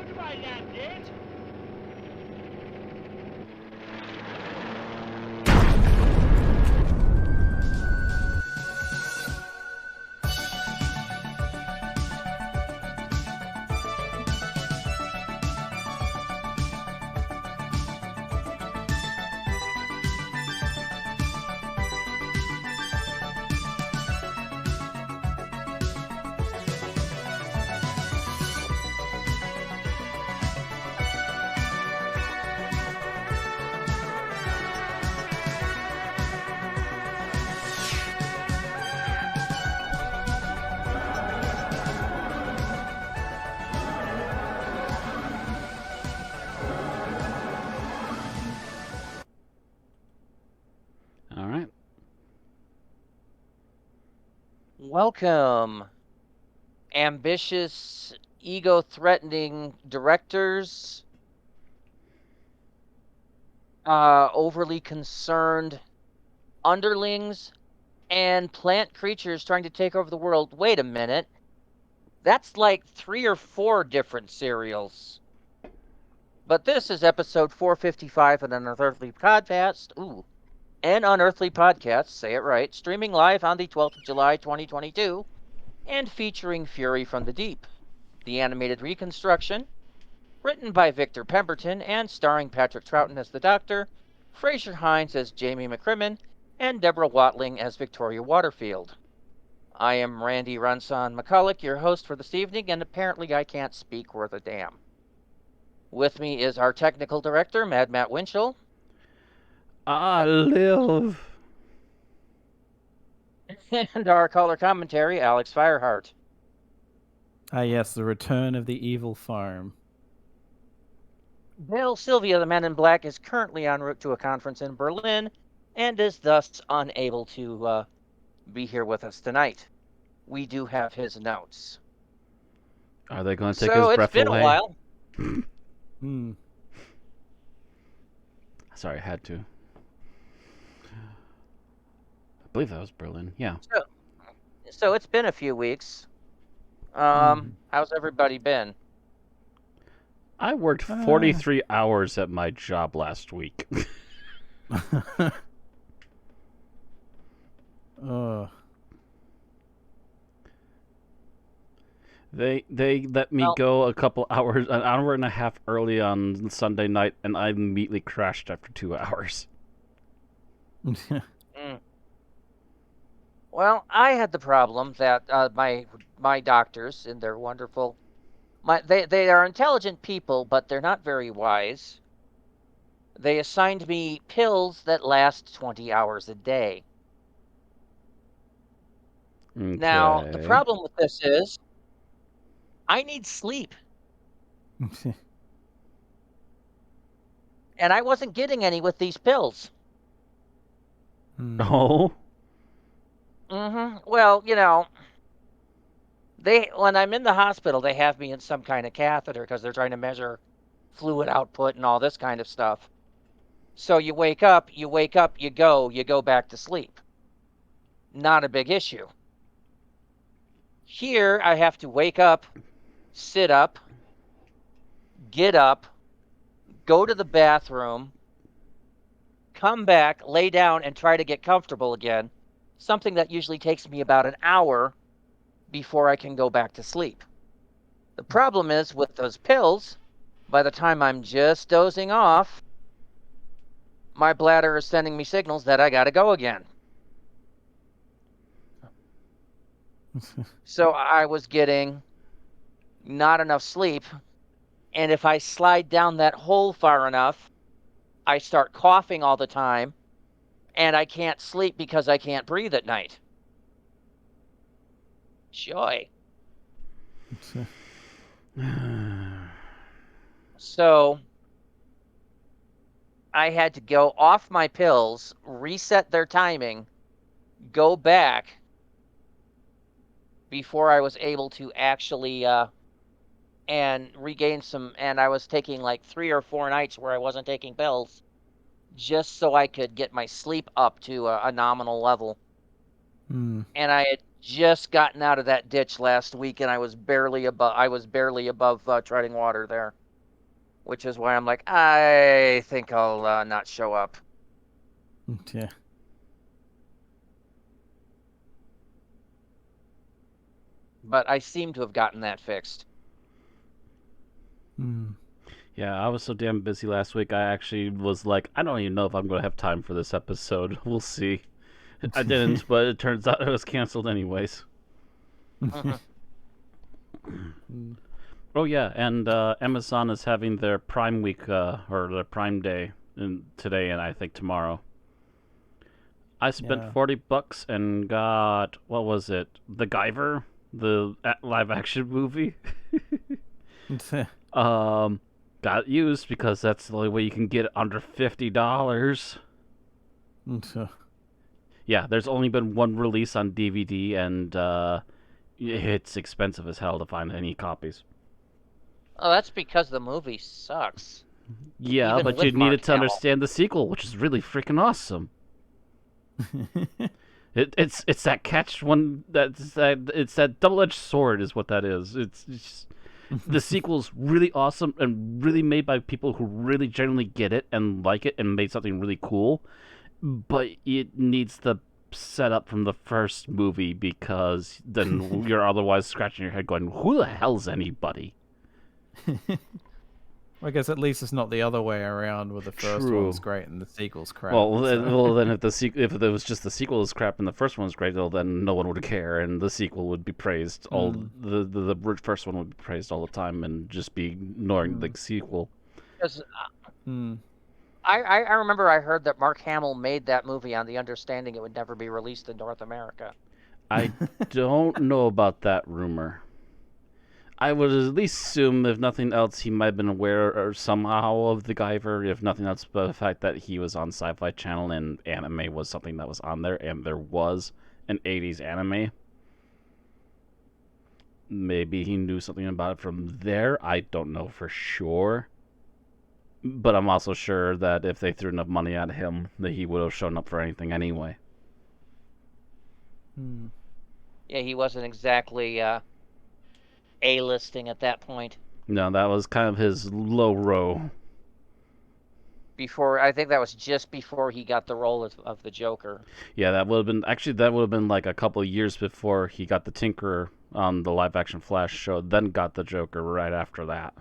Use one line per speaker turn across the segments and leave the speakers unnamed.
told you I landed.
All right.
Welcome, ambitious, ego threatening directors, overly concerned underlings, and plant creatures trying to take over the world. Wait a minute. That's like 3 or 4 different serials. But this is episode 455 of an Unearthly Podcast. Ooh, an Unearthly Podcast, say it right, streaming live on the 12th of July, 2022, and featuring Fury from the Deep, the animated reconstruction, written by Victor Pemberton and starring Patrick Troughton as the Doctor, Fraser Hines as Jamie McCrimmon, and Deborah Watling as Victoria Waterfield. I am Randy Runson McCulloch, your host for this evening, and apparently I can't speak worth a damn. With me is our technical director, Mad Matt Winchell,
I live.
and our color commentary, Alex Fireheart.
Ah, yes, the return of the evil farm.
Bill Sylvia, the Man in Black, is currently en route to a conference in Berlin and is thus unable to be here with us tonight. We do have his notes.
Are they going to take his
So it's
breath
been a
away?
while.
Hmm.
Sorry, I had to. I believe that was Berlin. Yeah.
So it's been a few weeks. How's everybody been?
I worked 43 hours at my job last week.
Oh.
They let me
Well,
go a couple hours, an hour and a half early on Sunday night, and I immediately crashed after 2 hours.
mm. Well, I had the problem that my doctors in their wonderful they are intelligent people, but they're not very wise. They assigned me pills that last 20 hours a day. Now, the
Okay.
problem with this is I need sleep, and I wasn't getting any with these pills.
Oh.
Well, they when I'm in the hospital, they have me in some kind of catheter because they're trying to measure fluid output and all this kind of stuff. So you wake up, you go back to sleep. Not a big issue. Here, I have to wake up, sit up, get up, go to the bathroom, come back, lay down, and try to get comfortable again. Something that usually takes me about an hour before I can go back to sleep. The problem is with those pills, by the time I'm just dozing off, my bladder is sending me signals that I gotta go again. So I was getting not enough sleep, and if I slide down that hole far enough, I start coughing all the time, and I can't sleep because I can't breathe at night. Joy. So I had to go off my pills, reset their timing, go back before I was able to actually and regain some. And I was taking like 3 or 4 nights where I wasn't taking pills, just so I could get my sleep up to a nominal level. And I had just gotten out of that ditch last week, and I was barely above treading water there, which is why I'm like, I think I'll not show up.
Yeah.
But I seem to have gotten that fixed.
Yeah, I was so damn busy last week. I actually was like, I don't even know if I'm going to have time for this episode. We'll see. I didn't, but it turns out it was canceled anyways. Oh yeah, and Amazon is having their Prime Week or their Prime Day today, and I think tomorrow. I spent $40 and got, what was it? The Guyver, the live action movie. Got used because that's the only way you can get it under $50. Yeah, there's only been one release on DVD, and it's expensive as hell to find any copies.
Oh, that's because the movie sucks.
Yeah,
Even
but
with
you needed
Mark
to
Hamill.
understand the sequel, which is really freaking awesome. It's that catch one it's that double-edged sword is what that is. It's just, the sequel's really awesome and really made by people who really genuinely get it and like it and made something really cool, but it needs the setup from the first movie because then you're otherwise scratching your head going, who the hell's anybody?
I guess at least it's not the other way around, where the first
True.
one's great and the sequel's crap.
Well, then if there was just the sequel was crap and the first one was great, well, then no one would care, and the sequel would be praised the first one would be praised all the time, and just be ignoring the sequel.
Because I remember I heard that Mark Hamill made that movie on the understanding it would never be released in North America.
I don't know about that rumor. I would at least assume, if nothing else, he might have been aware or somehow of the Guyver, if nothing else but the fact that he was on Sci-Fi Channel and anime was something that was on there, and there was an 80s anime. Maybe he knew something about it from there. I don't know for sure. But I'm also sure that if they threw enough money at him, that he would have shown up for anything anyway.
Yeah, he wasn't exactly A-listing at that point.
No, that was kind of his low row.
I think that was just before he got the role of the Joker.
Yeah, that would have been like a couple of years before he got the Tinkerer on the live action Flash show, then got the Joker right after that.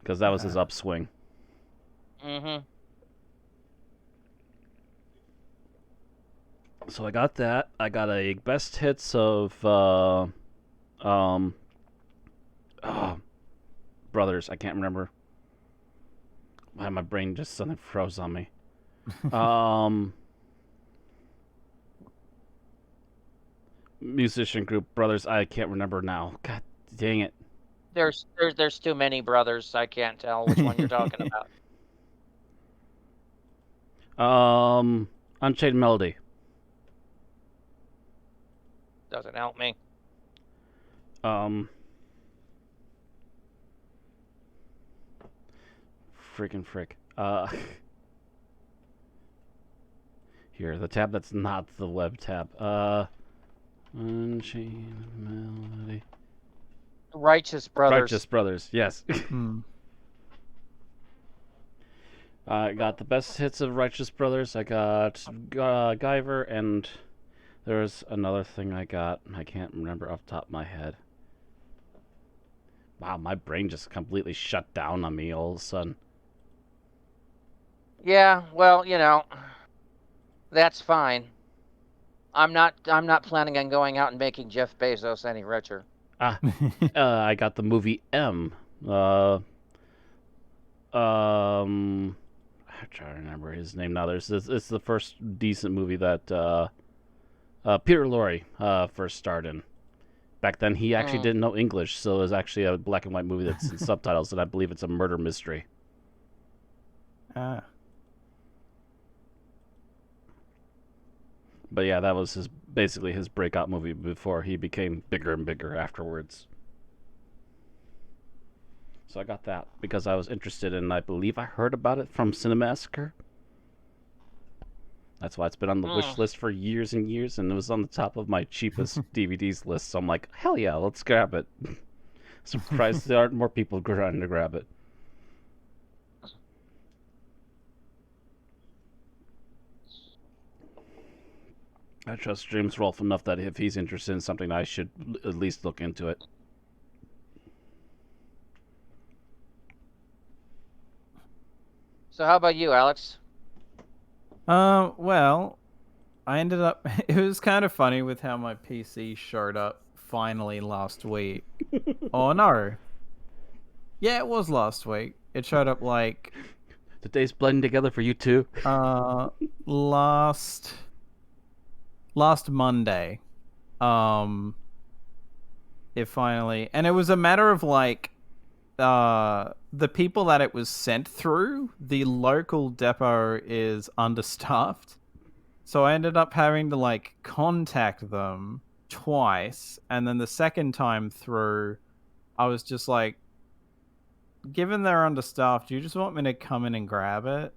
Because that was his upswing. So I got that. I got a best hits of Brothers. I can't remember. Why my brain just suddenly froze on me. Musician group Brothers. I can't remember now. God dang it.
There's too many brothers. I can't tell which one you're talking about.
Unchained Melody.
Doesn't help me.
Freaking frick. Here, the tab that's not the web tab. Unchained Melody.
Righteous Brothers.
Righteous Brothers, yes. I got the best hits of Righteous Brothers. I got Guyver, and there's another thing I got. I can't remember off the top of my head. Wow, my brain just completely shut down on me all of a sudden.
Yeah, well, that's fine. I'm not planning on going out and making Jeff Bezos any richer.
I got the movie M. I'm trying to remember his name now. It's the first decent movie that Peter Lorre first starred in. Back then, he actually didn't know English, so it was actually a black and white movie that's in subtitles, and I believe it's a murder mystery. But yeah, that was basically his breakout movie before he became bigger and bigger afterwards. So I got that because I was interested in, I believe I heard about it from Cinemassacre. That's why it's been on the wish
Mm.
list for years and years, and it was on the top of my cheapest DVDs list. So I'm like, hell yeah, let's grab it. Surprised there aren't more people trying to grab it. I trust James Rolfe enough that if he's interested in something, I should at least look into it.
So how about you, Alex?
Well, I ended up. It was kind of funny with how my PC showed up finally last week. Oh no. Yeah, it was last week. It showed up like
The days blending together for you too.
last Monday. It finally, and it was a matter of like the people that it was sent through, the local depot is understaffed. So I ended up having to like contact them twice, and then the second time through, I was just like, given they're understaffed, do you just want me to come in and grab it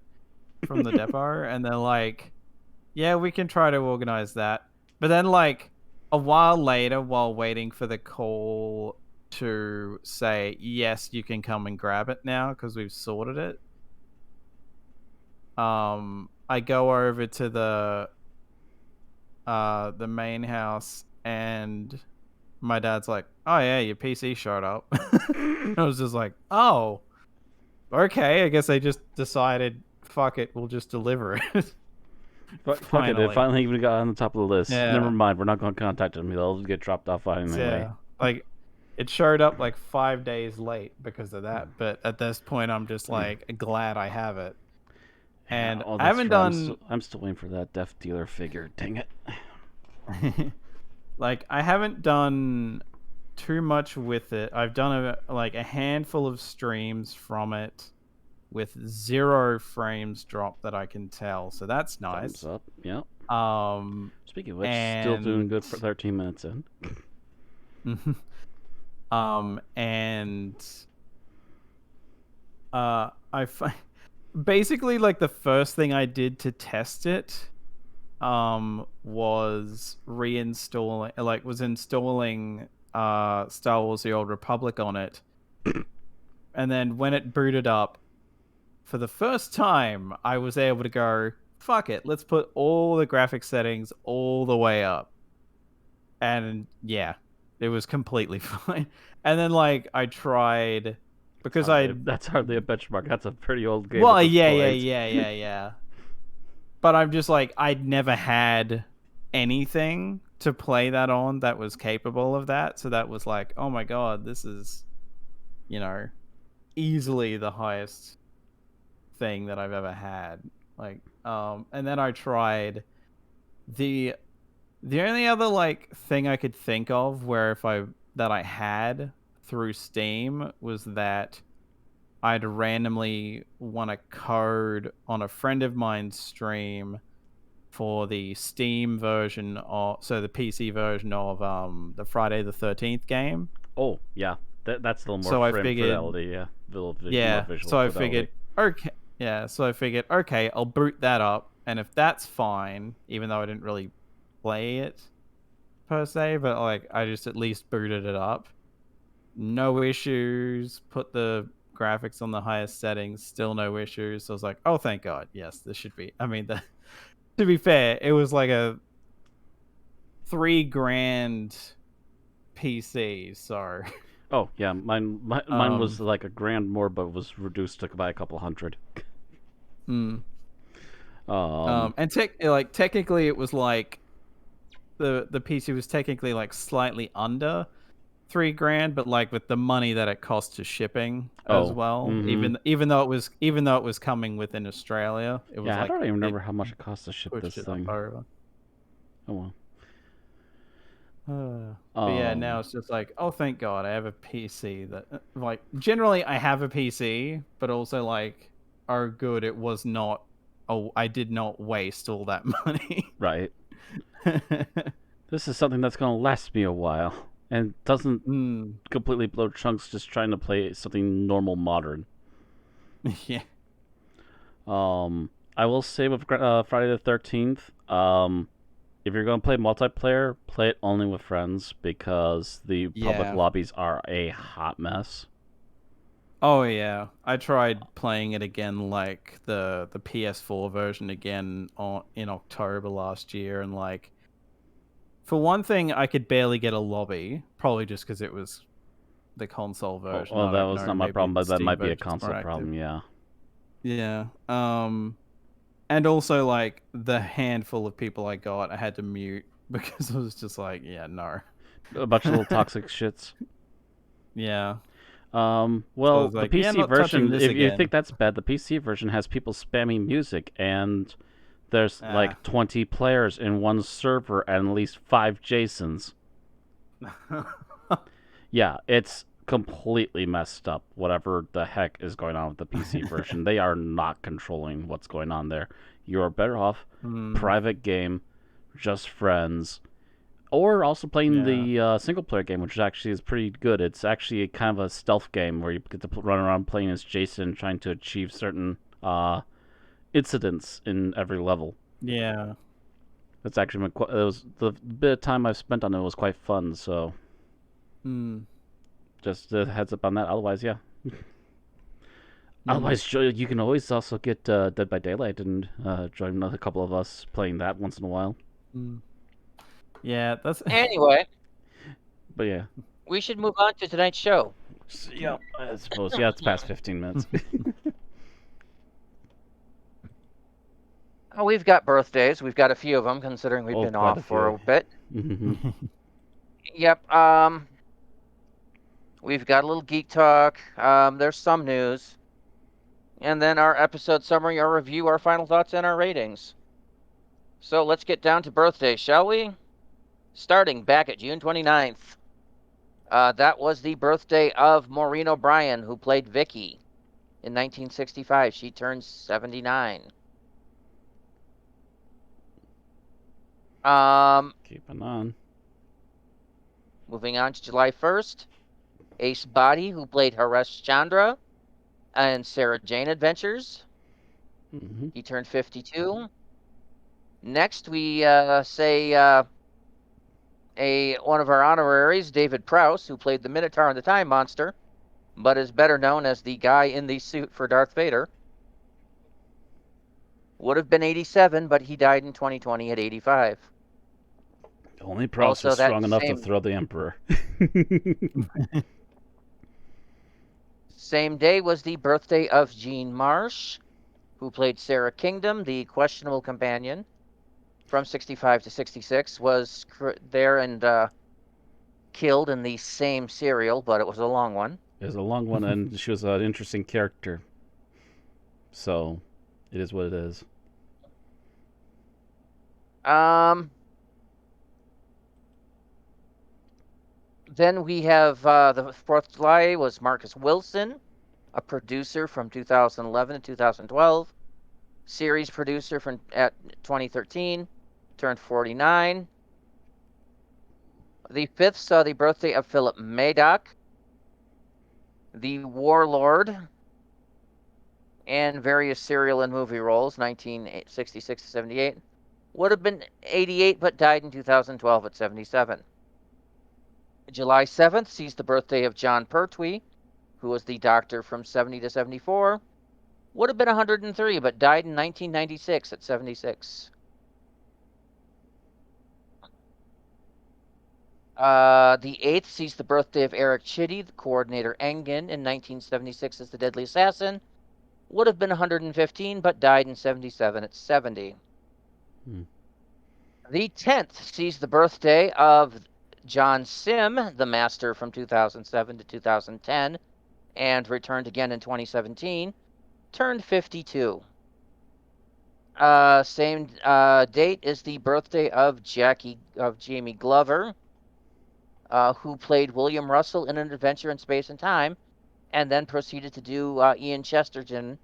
from the depot? And they're like, yeah, we can try to organize that. But then like a while later, while waiting for the call to say, yes, you can come and grab it now because we've sorted it, I go over to the main house, and my dad's like, oh yeah, your PC showed up. I was just like, oh, okay, I guess they just decided, fuck it, we'll just deliver it.
But fuck it, it finally even got on the top of the list.
Yeah.
Never mind, we're not going to contact them. They'll get dropped off anyway.
Yeah, like it showed up like 5 days late because of that. But at this point, I'm just like glad I have it. And
Oh,
I haven't
right.
done.
I'm still waiting for that Death Dealer figure. Dang it.
Like I haven't done too much with it. I've done a handful of streams from it with 0 frames dropped that I can tell. So that's nice.
Thumbs up. Yeah. Speaking of which, still doing good for 13 minutes in.
Basically like the first thing I did to test it was installing Star Wars The Old Republic on it. And then when it booted up, for the first time, I was able to go, fuck it, let's put all the graphic settings all the way up. And yeah, it was completely fine. And then like I tried, because
that's hardly a benchmark. That's a pretty old game.
Well, yeah. But I'm just like, I'd never had anything to play that on that was capable of that. So that was like, oh my god, this is, easily the highest thing that I've ever had. Like, and then I tried the only other like thing I could think of where that I had through Steam was that I'd randomly won a code on a friend of mine's stream for the Steam version the PC version of the Friday the 13th game.
Oh yeah, that's a little more fidelity. Yeah, visual
so I
fidelity.
figured okay. Yeah, so I figured, okay, I'll boot that up, and if that's fine, even though I didn't really play it per se, but like I just at least booted it up, no issues. Put the graphics on the highest settings, still no issues. So I was like, oh, thank God, yes, this should be. I mean, to be fair, it was like a $3,000 PC, so.
Oh yeah, mine was like $1,000 more, but was reduced to by a couple hundred.
And technically, it was like the PC was technically like slightly under $3,000, but like with the money that it cost to shipping as well.
Mm-hmm.
Even though it was coming within Australia, it was
I don't even remember how much it cost to ship this thing.
Oh
well.
But yeah, now it's just like, oh, thank God, I have a PC that, like, generally I have a PC, but also like, oh, good, it was not. Oh, I did not waste all that money.
Right. This is something that's gonna last me a while and doesn't completely blow chunks just trying to play something normal modern.
Yeah.
I will say with Friday the 13th, if you're going to play multiplayer, play it only with friends because the public
Yeah.
lobbies are a hot mess.
Oh yeah, I tried playing it again, like the PS4 version again in October last year, and like for one thing, I could barely get a lobby, probably just because it was the console
Oh,
version.
well,
I
that
don't
was
know,
not my
maybe
problem,
the
but that
Steam
might be a
version's more
console
active.
problem, yeah.
Yeah. And also like the handful of people I got, I had to mute because I was just like, yeah, no.
A bunch of little toxic shits.
Yeah.
Well,
So I was
the
like, yeah,
PC
not touching
version,
this
if you think
again.
that's bad, the PC version has people spamming music, and there's
Ah.
like 20 players in one server and at least 5 Jasons. Yeah, it's completely messed up, whatever the heck is going on with the PC version. They are not controlling what's going on there. You're better off private game, just friends, or also playing the single player game, which actually is pretty good. It's actually kind of a stealth game where you get to run around playing as Jason, trying to achieve certain incidents in every level.
Yeah.
It's actually it was the bit of time I've spent on it was quite fun. So just a heads up on that. Otherwise, yeah. Otherwise, you can always also get Dead by Daylight and join a couple of us playing that once in a while.
Yeah, that's
Anyway,
But yeah.
we should move on to tonight's show.
Yeah, I suppose. Yeah, it's past 15 minutes.
Oh, we've got birthdays. We've got a few of them, considering we've been
quite
off
a
for
few.
a bit. Yep. We've got a little geek talk. There's some news, and then our episode summary, our review, our final thoughts, and our ratings. So let's get down to birthdays, shall we? Starting back at June 29th. That was the birthday of Maureen O'Brien, who played Vicky in 1965. She turned 79.
Keeping on.
Moving on to July 1st, Ace Body, who played Haresh Chandra and Sarah Jane Adventures. He turned 52. Next, we say one of our honoraries, David Prowse, who played the Minotaur and the Time Monster, but is better known as the guy in the suit for Darth Vader. Would have been 87, but he died in 2020 at 85.
Only Prowse was strong enough to throw the Emperor.
Same day was the birthday of Jean Marsh, who played Sarah Kingdom, the questionable companion. From 65 to 66, was there and killed in the same serial, but it was a long one.
It was a long one, and she was an interesting character. So, it is what it is.
Then we have the 4th of July was Marcus Wilson, a producer from 2011 to 2012, series producer from at 2013, turned 49. The 5th saw the birthday of Philip Madoc, the Warlord, and various serial and movie roles, 1966 to 78. Would have been 88, but died in 2012 at 77. July 7th sees the birthday of John Pertwee, who was the Doctor from 70 to 74. Would have been 103, but died in 1996 at 76. The 8th sees the birthday of Eric Chitty, the coordinator Engen, in 1976 as the Deadly Assassin. Would have been 115, but died in 77 at 70. The 10th sees the birthday of John Sim, the Master from 2007 to 2010, and returned again in 2017, turned 52. Same date is the birthday of Jamie Glover, who played William Russell in An Adventure in Space and Time, and then proceeded to do Ian Chesterton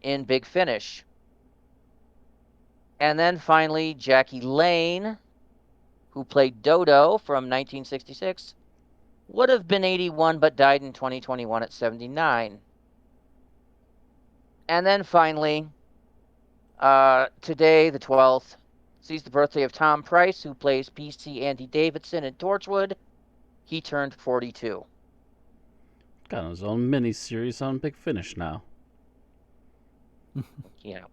in Big Finish. And then finally, Jackie Lane, who played Dodo from 1966, would have been 81 but died in 2021 at 79. And then finally, Today, the 12th, sees the birthday of Tom Price, who plays PC Andy Davidson in Torchwood. He turned 42.
Got his own mini-series on Big Finish now.
Yeah.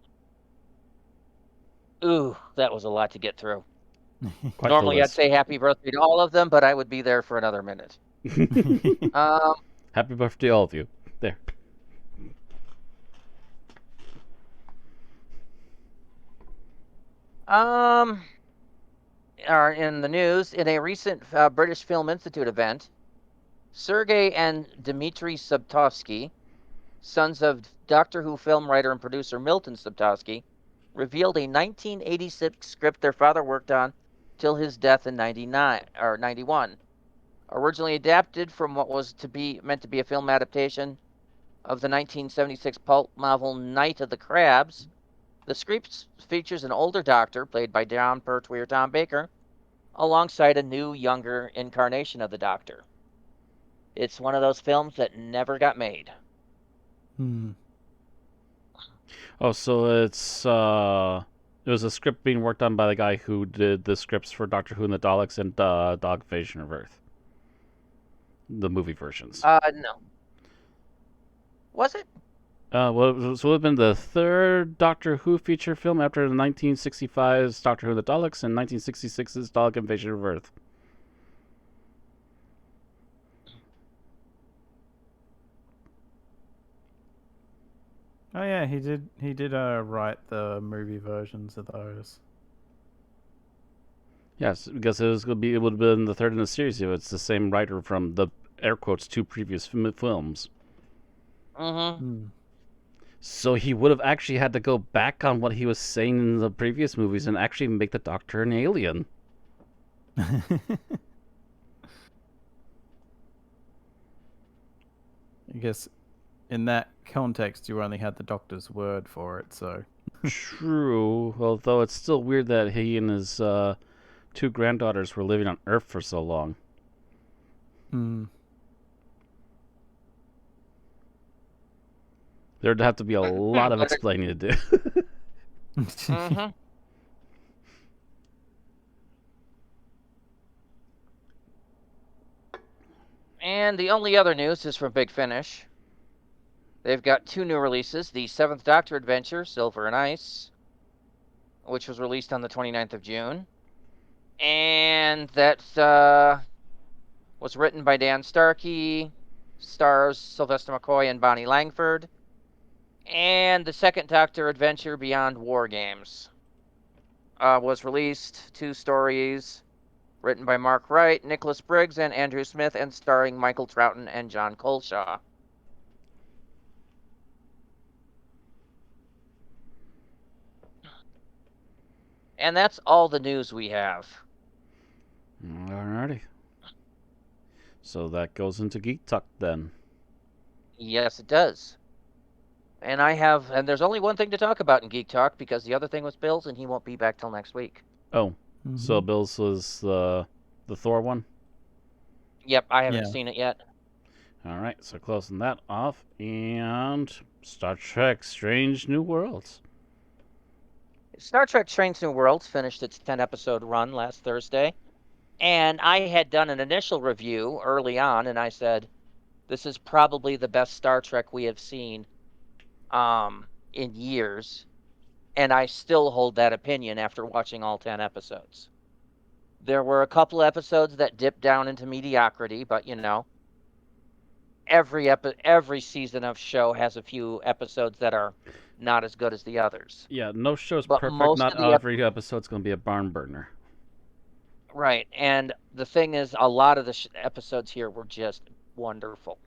Ooh, that was a lot to get through.
Quite
Normally,
the
I'd say happy birthday to all of them, but I would be there for another minute.
list.
Um,
Happy birthday, all of you. There.
are in the news, in a recent British Film Institute event, Sergei and Dmitry Subtovsky, sons of Doctor Who film writer and producer Milton Subtovsky, revealed a 1986 script their father worked on till his death in 91. Originally adapted from what was meant to be a film adaptation of the 1976 pulp novel Night of the Crabs, the script features an older Doctor, played by John Pertwee or Tom Baker, alongside a new, younger incarnation of the Doctor. It's one of those films that never got made.
Oh, so it was a script being worked on by the guy who did the scripts for Doctor Who and the Daleks and Dog Invasion of Earth. The movie versions.
No. Was it?
Well, so it would have been the third Doctor Who feature film after the 1965's Doctor Who and the Daleks and 1966's Dalek Invasion of Earth.
Oh yeah, he did write the movie versions of those.
Yes, because it would have been the third in the series if it's the same writer from the air quotes two previous films.
Mm-hmm.
So he would have actually had to go back on what he was saying in the previous movies and actually make the Doctor an alien.
I guess in that context, you only had the Doctor's word for it, so.
True, although it's still weird that he and his two granddaughters were living on Earth for so long. There'd have to be a lot of explaining to do.
Mm-hmm. And the only other news is from Big Finish. They've got two new releases. The Seventh Doctor Adventure, Silver and Ice, which was released on the 29th of June. And that was written by Dan Starkey, stars Sylvester McCoy and Bonnie Langford. And the Second Doctor Adventure Beyond War Games was released. Two stories written by Mark Wright, Nicholas Briggs, and Andrew Smith, and starring Michael Troughton and John Colshaw. And that's all the news we have.
Alrighty. So that goes into Geek Talk then.
Yes, it does. And there's only one thing to talk about in Geek Talk because the other thing was Bill's, and he won't be back till next week.
Oh, so Bill's was the Thor one?
Yep, I haven't seen it yet.
Alright, so closing that off, and Star Trek Strange New Worlds.
Star Trek Strange New Worlds finished its 10-episode run last Thursday, and I had done an initial review early on, and I said, this is probably the best Star Trek we have seen in years, and I still hold that opinion after watching all 10 episodes. There were a couple episodes that dipped down into mediocrity, but every season of show has a few episodes that are not as good as the others.
Yeah, no show's
But
perfect.
most
Not
of the
every episode's going to be a barn burner.
Right, and the thing is, a lot of the episodes here were just wonderful.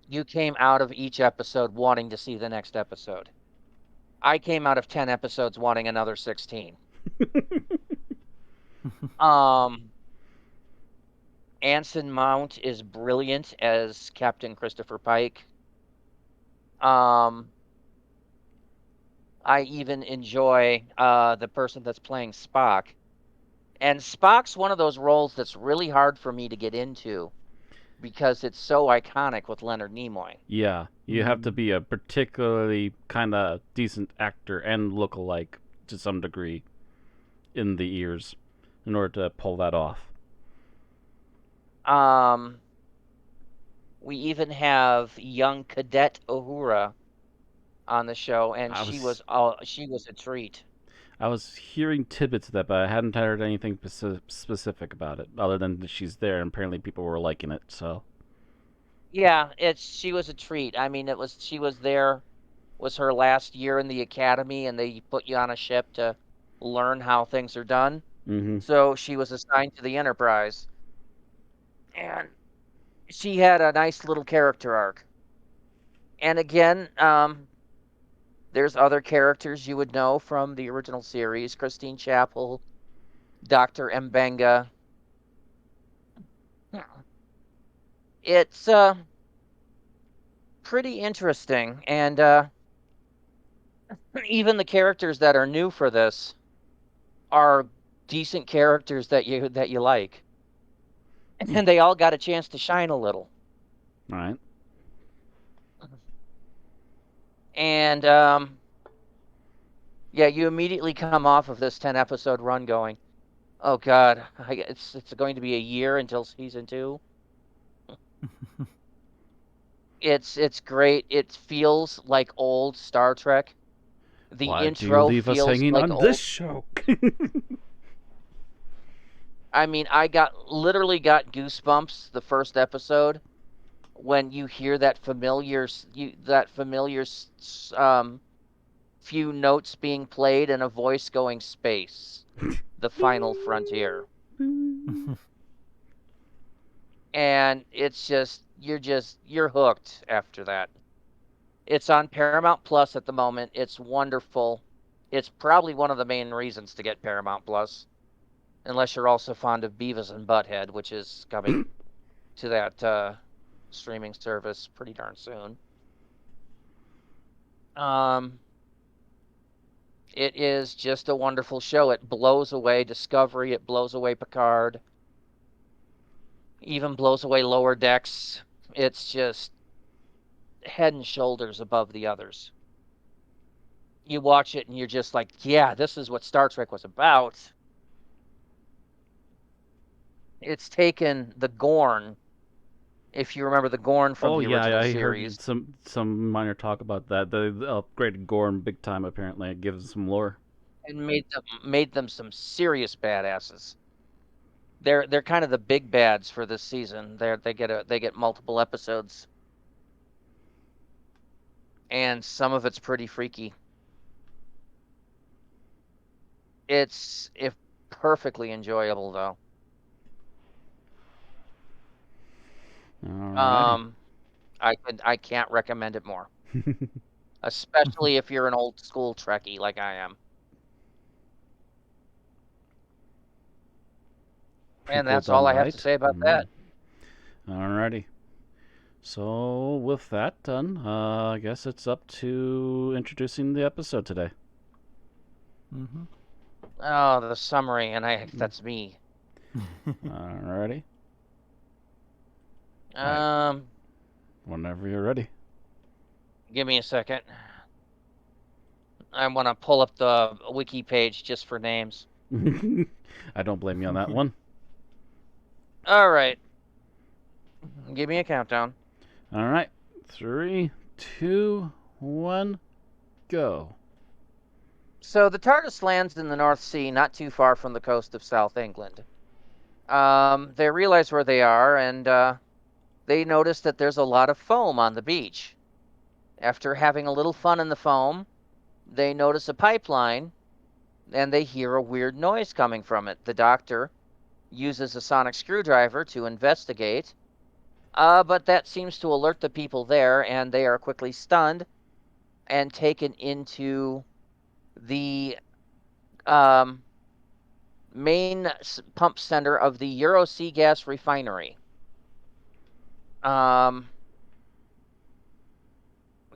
You came out of each episode wanting to see the next episode. I came out of 10 episodes wanting another 16. Anson Mount is brilliant as Captain Christopher Pike. I even enjoy the person that's playing Spock. And Spock's one of those roles that's really hard for me to get into because it's so iconic with Leonard Nimoy.
Yeah, you have to be a particularly kind of decent actor and look alike to some degree in the ears in order to pull that off.
We even have young Cadet Uhura on the show, and
I
she
was
was a treat.
I was hearing tidbits of that, but I hadn't heard anything specific about it, other than that she's there, and apparently people were liking it. So,
Yeah, she was a treat. I mean, she was there, was her last year in the academy, and they put you on a ship to learn how things are done.
mm-hmm.
So she was assigned to the Enterprise, and she had a nice little character arc. And again, there's other characters you would know from the original series: Christine Chapel, Dr. Mbenga. It's pretty interesting, and even the characters that are new for this are decent characters that you like, and they all got a chance to shine a little.
All right.
And yeah, you immediately come off of this 10-episode run going, oh God, it's going to be a year until season 2. It's great. It feels like old Star Trek. The
Why do you
intro
leave us
feels
hanging
like
on this
old.
show?
I mean, I literally got goosebumps the first episode when you hear that familiar few notes being played and a voice going space, the final frontier. And it's you're hooked after that. It's on Paramount Plus at the moment. It's wonderful. It's probably one of the main reasons to get Paramount Plus, unless you're also fond of Beavis and Butthead, which is coming to that streaming service pretty darn soon. It is just a wonderful show. It blows away Discovery. It blows away Picard. Even blows away Lower Decks. It's just head and shoulders above the others. You watch it and you're just like, yeah, this is what Star Trek was about. It's taken the Gorn, if you remember the Gorn from
Oh
the
yeah,
original
I
series,
heard some minor talk about that. They upgraded Gorn big time. Apparently, it gives some lore.
and made them some serious badasses. They're kind of the big bads for this season. They get multiple episodes, and some of it's pretty freaky. It's if perfectly enjoyable though.
Alrighty.
I can't recommend it more, especially if you're an old school Trekkie like I am. And
People
that's all
done
I have to
right.
say about that.
Alrighty. So with that done, I guess it's up to introducing the episode today.
Mm-hmm.
Oh, the summary, and that's me.
Alrighty. Whenever you're ready.
Give me a second. I want to pull up the wiki page just for names.
I don't blame you on that one.
All right. Give me a countdown.
All right. 3, 2, 1, go.
So the TARDIS lands in the North Sea, not too far from the coast of South England. They realize where they are, and they notice that there's a lot of foam on the beach. After having a little fun in the foam, they notice a pipeline, and they hear a weird noise coming from it. The doctor uses a sonic screwdriver to investigate, but that seems to alert the people there, and they are quickly stunned and taken into the main pump center of the Eurosea gas refinery.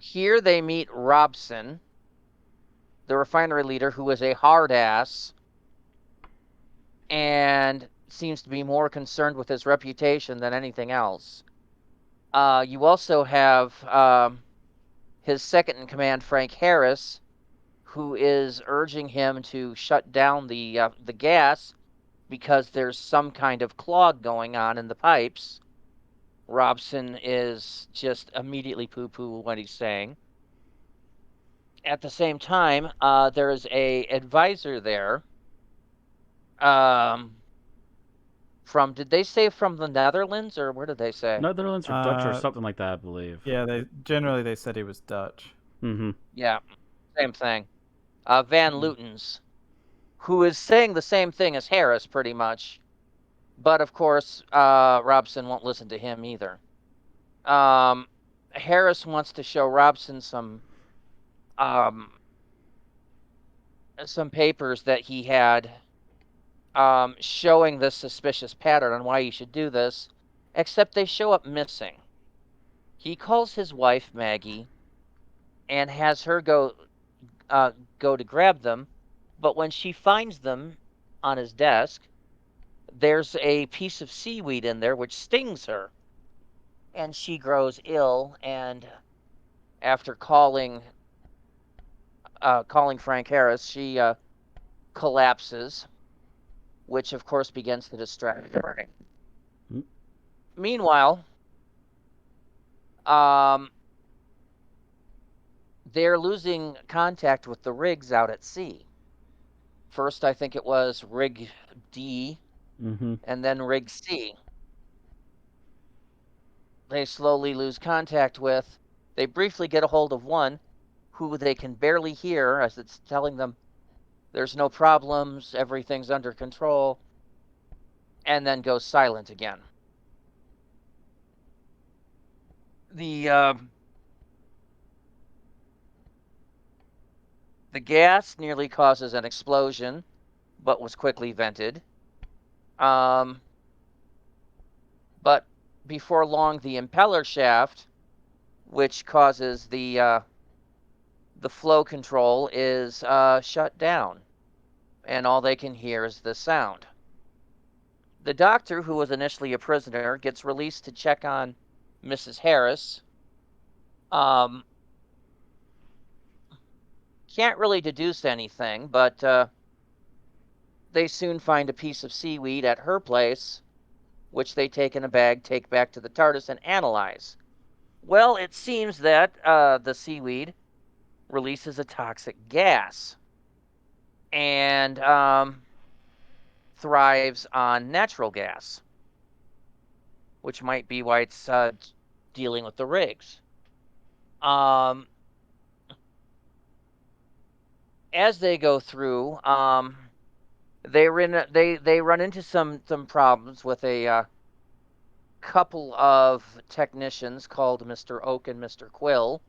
Here they meet Robson, the refinery leader, who is a hard ass and seems to be more concerned with his reputation than anything else. You also have his second in command, Frank Harris, who is urging him to shut down the gas because there's some kind of clog going on in the pipes. Robson is just immediately poo-poo what he's saying. At the same time, there is a advisor there. Um, did they say from the Netherlands or where did they say?
Netherlands or Dutch or something like that, I believe.
Yeah, they said he was Dutch.
Mm-hmm.
Yeah, same thing. Van Lutens, who is saying the same thing as Harris, pretty much. But of course, Robson won't listen to him either. Harris wants to show Robson um, some papers that he had showing this suspicious pattern on why he should do this, except they show up missing. He calls his wife Maggie and has her go to grab them, but when she finds them on his desk, there's a piece of seaweed in there which stings her, and she grows ill. And after calling Frank Harris, she collapses, which of course begins to distract her.
Mm.
Meanwhile, um, they're losing contact with the rigs out at sea. First, I think it was Rig D,
Mm-hmm.
and then Rig C. They slowly lose contact with. They briefly get a hold of one who they can barely hear as it's telling them there's no problems, everything's under control, and then goes silent again. The the gas nearly causes an explosion, but was quickly vented. Um, but before long, the impeller shaft, which causes the flow control, is shut down, and all they can hear is the sound. The doctor, who was initially a prisoner, gets released to check on Mrs. Harris. Um, can't really deduce anything, but they soon find a piece of seaweed at her place, which they take in a bag, take back to the TARDIS, and analyze. Well, it seems that the seaweed releases a toxic gas and thrives on natural gas, which might be why it's dealing with the rigs. Um, as they go through, they run into some problems with a couple of technicians called Mr. Oak and Mr. Quill,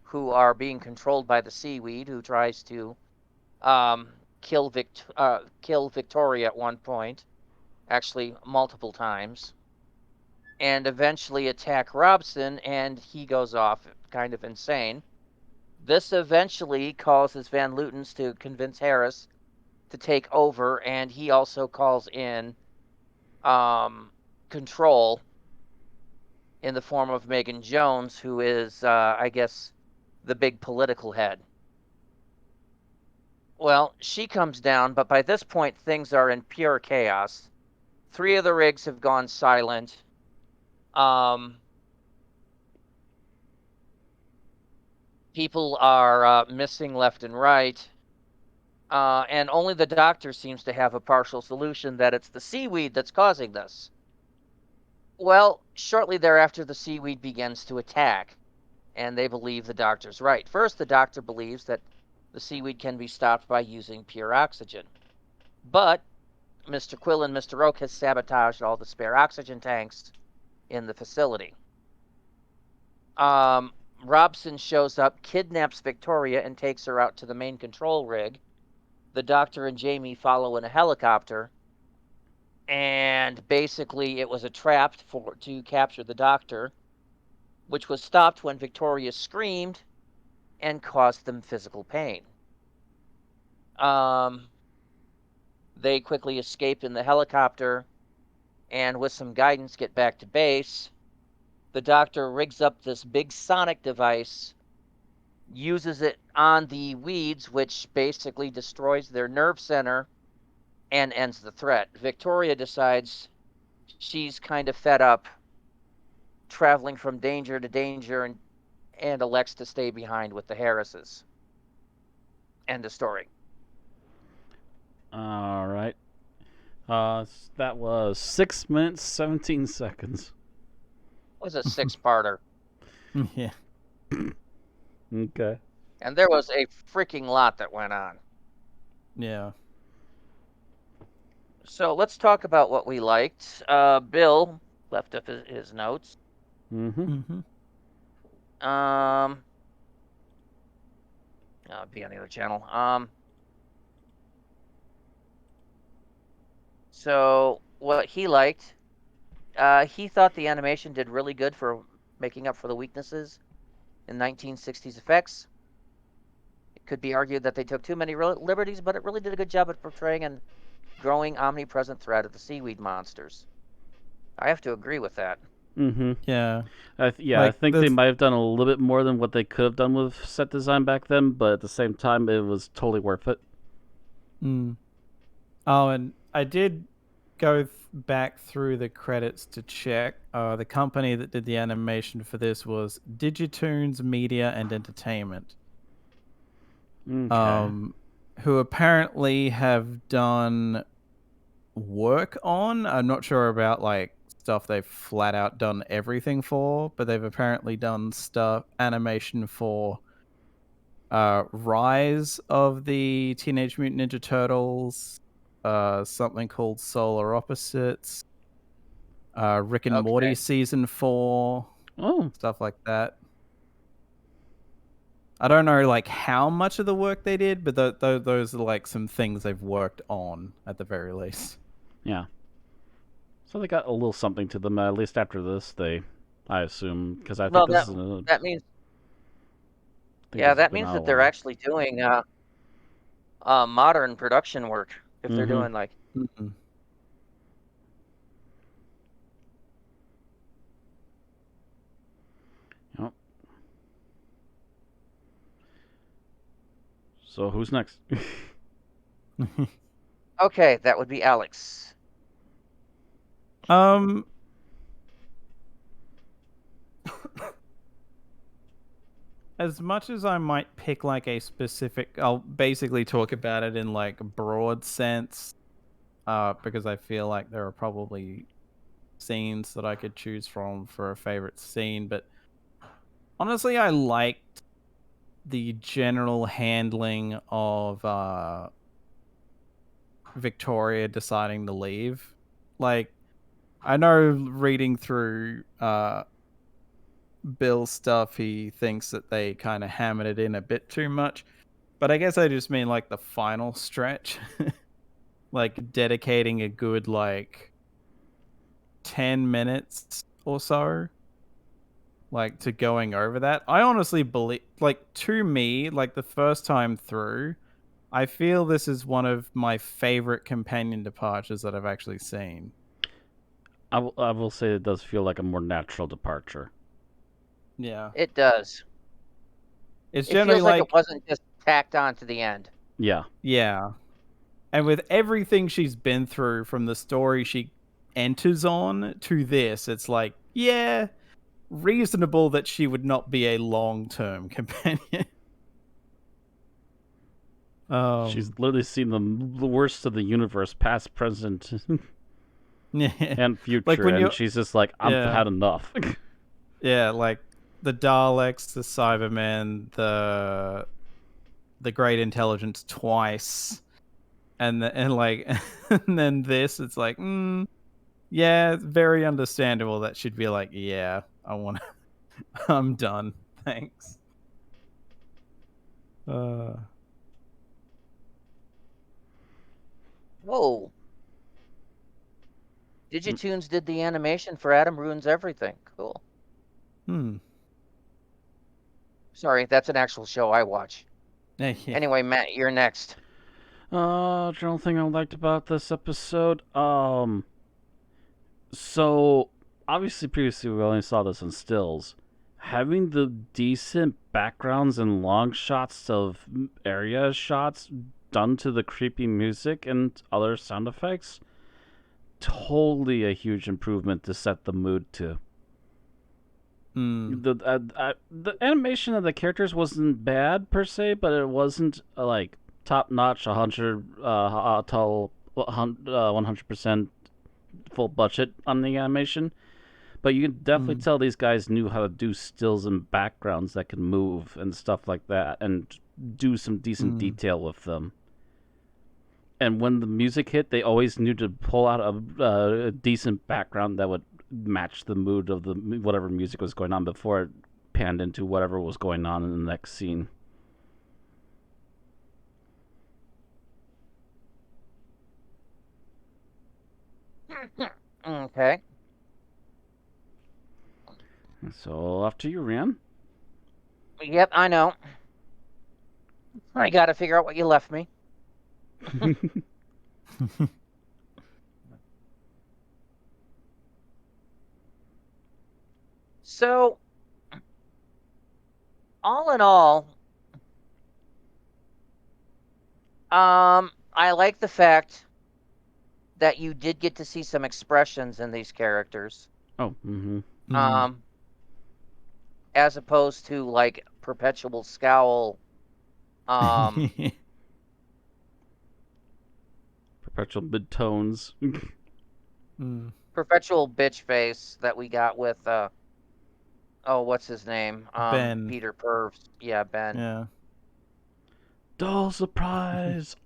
who are being controlled by the seaweed, who tries to um, kill Victoria at one point, actually multiple times, and eventually attack Robson, and he goes off kind of insane. This eventually causes Van Lutens to convince Harris to take over, and he also calls in control in the form of Megan Jones, who is, I guess, the big political head. Well, she comes down, but by this point, things are in pure chaos. 3 of the rigs have gone silent. People are missing left and right. And only the doctor seems to have a partial solution that it's the seaweed that's causing this. Well, shortly thereafter, the seaweed begins to attack, and they believe the doctor's right. First, the doctor believes that the seaweed can be stopped by using pure oxygen. But Mr. Quill and Mr. Oak has sabotaged all the spare oxygen tanks in the facility. Robson shows up, kidnaps Victoria, and takes her out to the main control rig. The doctor and Jamie follow in a helicopter, and basically it was a trap to capture the doctor, which was stopped when Victoria screamed and caused them physical pain. They quickly escape in the helicopter, and with some guidance get back to base. The Doctor rigs up this big sonic device, uses it on the weeds, which basically destroys their nerve center and ends the threat. Victoria decides she's kind of fed up traveling from danger to danger and elects to stay behind with the Harrises. End of story.
All right. That was 6 minutes, 17 seconds.
It was a six-parter.
Yeah.
Okay.
And there was a freaking lot that went on.
Yeah.
So let's talk about what we liked. Bill left up his notes.
Mm-hmm.
I'll be on the other channel. So what he liked, he thought the animation did really good for making up for the weaknesses in 1960s effects. It could be argued that they took too many liberties, but it really did a good job at portraying a growing omnipresent threat of the seaweed monsters. I have to agree with that.
Mm-hmm.
Yeah.
I think they might have done a little bit more than what they could have done with set design back then, but at the same time, it was totally worth it.
Mm. Oh, and I did go back through the credits to check. The company that did the animation for this was Digitoons Media and Entertainment.
Okay.
Who apparently have done work on. I'm not sure about like stuff they've flat out done everything for, but they've apparently done animation for Rise of the Teenage Mutant Ninja Turtles, something called Solar Opposites, Rick and Morty season 4, stuff like that. I don't know like how much of the work they did, but those are like some things they've worked on at the very least.
Yeah. So they got a little something to them, at least after this, I assume, because I think this is
that means that means that they're actually doing modern production work if they're doing like.
Mm-hmm.
Yep. So who's next?
Okay, that would be Alex.
As much as I might pick like a specific, I'll basically talk about it in like a broad sense, because I feel like there are probably scenes that I could choose from for a favorite scene, but honestly, I liked the general handling of Victoria deciding to leave. Like, I know reading through Bill's stuff, he thinks that they kind of hammered it in a bit too much, but I guess I just mean like the final stretch. Like dedicating a good like 10 minutes or so like to going over that. I honestly believe, like, to me, like the first time through, I feel this is one of my favorite companion departures that I've actually seen.
I will say it does feel like a more natural departure.
Yeah.
It does.
It
generally feels like it wasn't just tacked on to the end.
Yeah.
Yeah. And with everything she's been through from the story she enters on to this, it's like, yeah, reasonable that she would not be a long-term companion.
She's literally seen the worst of the universe, past, present, and future, like and she's just like, I've had enough.
Yeah, like the Daleks, the Cybermen, the Great Intelligence twice, and then this. It's like, yeah, very understandable that she'd be like, yeah, I'm done, thanks.
Whoa. Digitoons did the animation for Adam Ruins Everything. Cool. Sorry, that's an actual show I watch.
Yeah.
Anyway, Matt, you're next.
General thing I liked about this episode. So obviously previously we only saw this in stills. Having the decent backgrounds and long shots of area shots done to the creepy music and other sound effects, totally a huge improvement to set the mood to. The animation of the characters wasn't bad per se, but it wasn't like top notch, 100% full budget on the animation. But you can definitely tell these guys knew how to do stills and backgrounds that can move and stuff like that, and do some decent detail with them. And when the music hit, they always knew to pull out a decent background that would match the mood of the whatever music was going on before it panned into whatever was going on in the next scene.
Okay.
So off to you, Rian.
Yep, I know. I got to figure out what you left me. So, all in all, I like the fact that you did get to see some expressions in these characters.
Oh,
As opposed to like perpetual scowl,
perpetual mid-tones.
perpetual bitch face that we got with what's his name?
Ben.
Peter Purves. Yeah, Ben.
Yeah.
Dull surprise.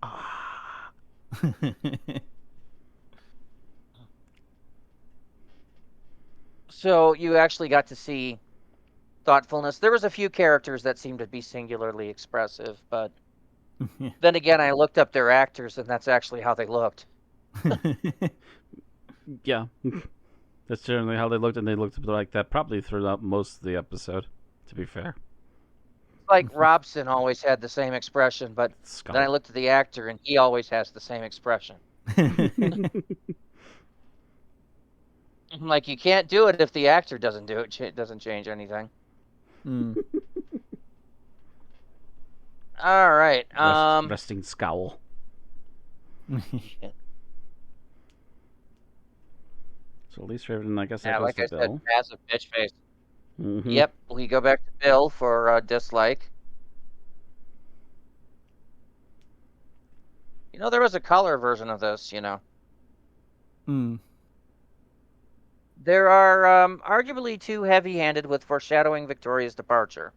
So you actually got to see thoughtfulness. There was a few characters that seemed to be singularly expressive, but then again, I looked up their actors, and that's actually how they looked.
Yeah. That's generally how they looked, and they looked like that probably throughout most of the episode, to be fair.
Like Robson always had the same expression, but
Skull.
then I looked at the actor, and he always has the same expression. Like, you can't do it if the actor doesn't do it. It doesn't change anything. All right.
Resting scowl. So least favorite, and I guess that goes
like
to
I
Bill.
said, massive bitch face.
Mm-hmm.
Yep, we go back to Bill for dislike. You know, there was a color version of this, you know. There are arguably too heavy-handed with foreshadowing Victoria's departure.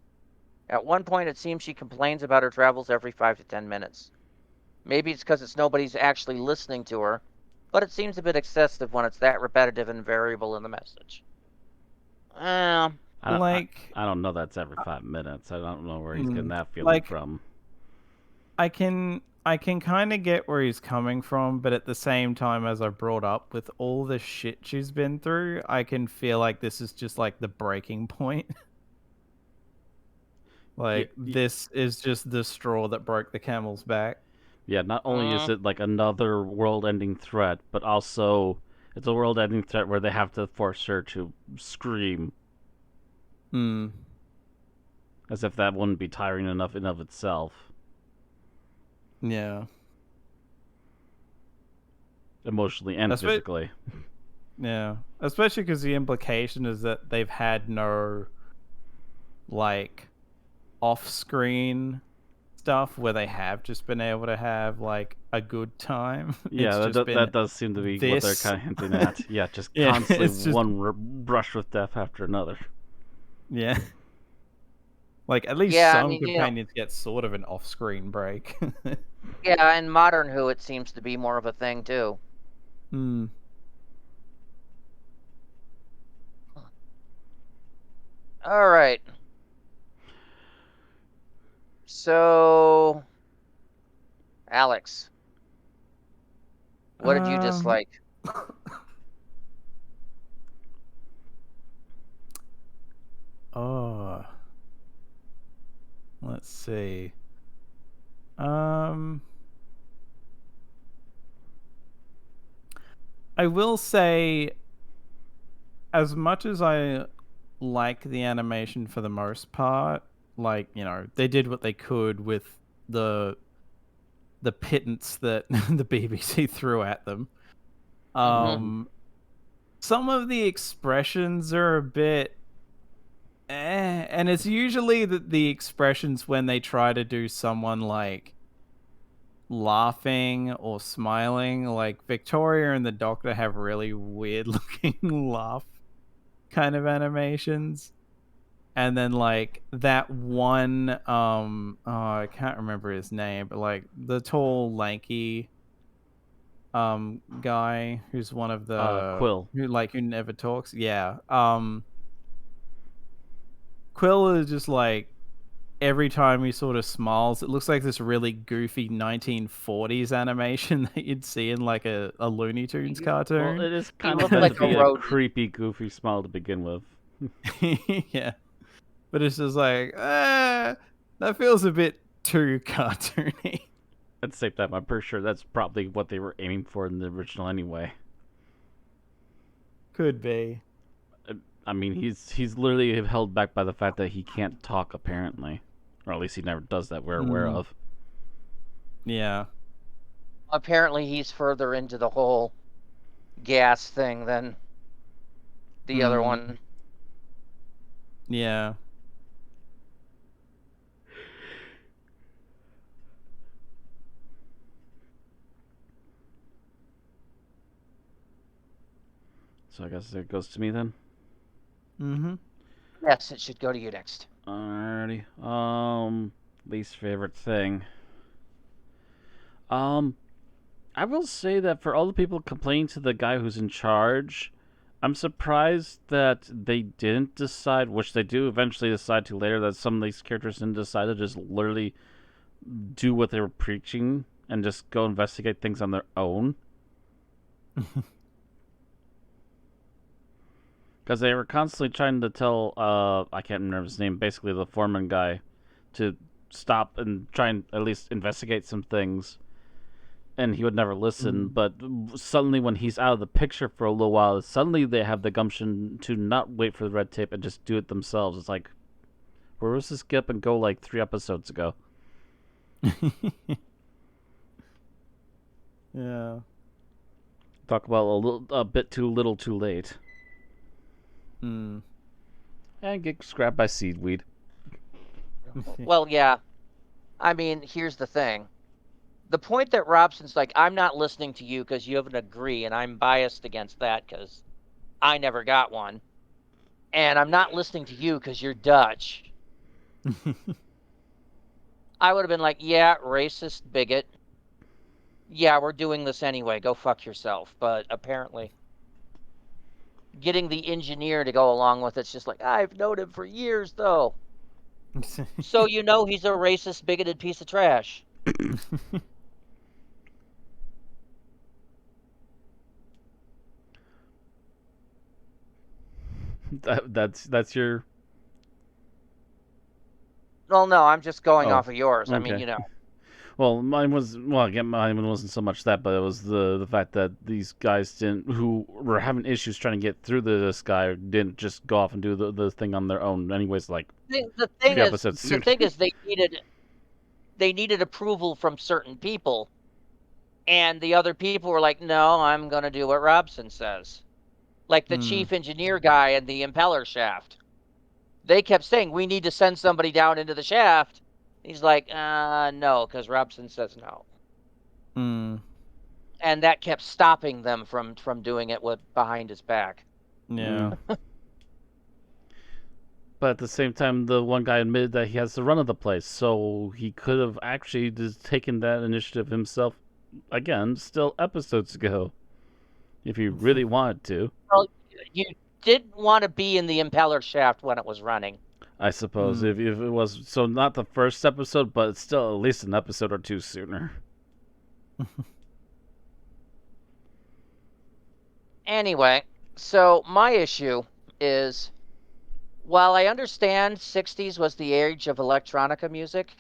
At one point, it seems she complains about her travels every 5 to 10 minutes. Maybe it's because nobody's actually listening to her, but it seems a bit excessive when it's that repetitive and variable in the message.
I don't know that's every 5 minutes. I don't know where he's getting that feeling from.
I can kind of get where he's coming from, but at the same time, as I brought up, with all the shit she's been through, I can feel like this is just like the breaking point. This is just the straw that broke the camel's back.
Yeah, not only is it like another world-ending threat, but also it's a world-ending threat where they have to force her to scream. As if that wouldn't be tiring enough in of itself.
Yeah.
Emotionally and physically.
Yeah. Especially because the implication is that they've had no, like, off-screen stuff where they have just been able to have, like, a good time.
Yeah, that does seem to be what they're kind of hinting at. Yeah, just constantly one brush with death after another.
Yeah. Like, at least some companions get sort of an off-screen break.
Yeah, in Modern Who, it seems to be more of a thing, too. All right. So, Alex, what did you dislike?
Let's see. I will say as much as I like the animation for the most part, like, they did what they could with the pittance that the BBC threw at them. Some of the expressions are a bit and it's usually the expressions when they try to do someone like laughing or smiling. Like Victoria and the Doctor have really weird looking laugh kind of animations. And then like that one I can't remember his name, but like the tall lanky guy who's one of the
Quill.
who never talks. Yeah. Quill is just like every time he sort of smiles, it looks like this really goofy 1940s animation that you'd see in like a Looney Tunes cartoon.
Well, it is kind of
looked
meant
like
to be
a
a
rodent.
creepy, goofy smile to begin with.
Yeah. But it's just like, that feels a bit too cartoony.
At the same time, I'm pretty sure that's probably what they were aiming for in the original anyway.
Could be.
I mean, he's literally held back by the fact that he can't talk, apparently. Or at least he never does that we're aware of.
Yeah.
Apparently, he's further into the whole gas thing than the other one.
Yeah.
So I guess it goes to me then.
Yes, it should go to you next.
Alrighty. Least favorite thing. I will say that for all the people complaining to the guy who's in charge, I'm surprised that they didn't decide, which they do eventually decide to later, that some of these characters didn't decide to just literally do what they were preaching and just go investigate things on their own. Because they were constantly trying to tell, I can't remember his name, basically the foreman guy, to stop and try and at least investigate some things. And he would never listen, but suddenly when he's out of the picture for a little while, suddenly they have the gumption to not wait for the red tape and just do it themselves. It's like, where was this skip and go like 3 episodes ago?
Yeah.
Talk about a bit too little too late.
Mm.
And get scrapped by seaweed.
Well, yeah. I mean, here's the thing. The point that Robson's like, I'm not listening to you because you haven't agree, and I'm biased against that because I never got one. And I'm not listening to you because you're Dutch. I would have been like, yeah, racist, bigot. Yeah, we're doing this anyway. Go fuck yourself. But apparently, getting the engineer to go along with it's just like, I've known him for years, though. So you know he's a racist, bigoted piece of trash.
That's your...
Well, no, I'm just going
Oh,
off of yours. I mean,
okay.
you know.
Well, again, mine wasn't so much that, but it was the fact that these guys who were having issues trying to get through to this guy, didn't just go off and do the thing on their own. Anyways, like
The
3
thing is,
episodes
the
sooner.
thing is, they needed approval from certain people, and the other people were like, "No, I'm going to do what Robson says." Like the chief engineer guy and the impeller shaft. They kept saying, "We need to send somebody down into the shaft." He's like, "No," because Robson says no. And that kept stopping them from doing it behind his back.
Yeah.
But at the same time, the one guy admitted that he has the run of the place, so he could have actually just taken that initiative himself. Again, still episodes ago, if he really wanted to.
Well, you didn't want to be in the impeller shaft when it was running.
I suppose if it was so, not the first episode, but still at least an episode or 2 sooner.
Anyway, so my issue is, while I understand 60s was the age of electronica music,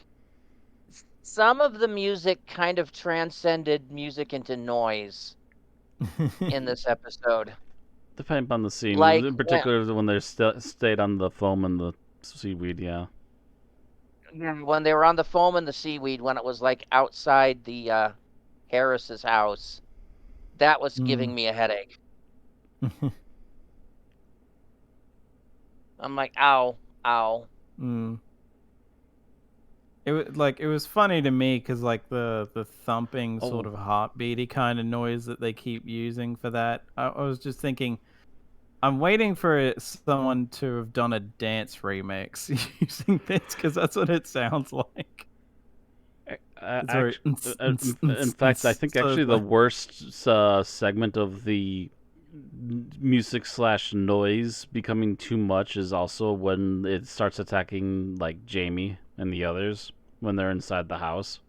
some of the music kind of transcended music into noise in this episode.
Depending upon the scene,
Like
in particular when they're stayed on the foam and the seaweed. Yeah.
when they were on the foam and the seaweed, when it was like outside the Harris's house, that was giving me a headache. I'm like, ow, ow.
It was funny to me because like the thumping sort of heartbeaty kind of noise that they keep using for that. I was just thinking, I'm waiting for someone to have done a dance remix using this because that's what it sounds like.
In fact, I think actually the worst segment of the music / noise becoming too much is also when it starts attacking like Jamie and the others when they're inside the house,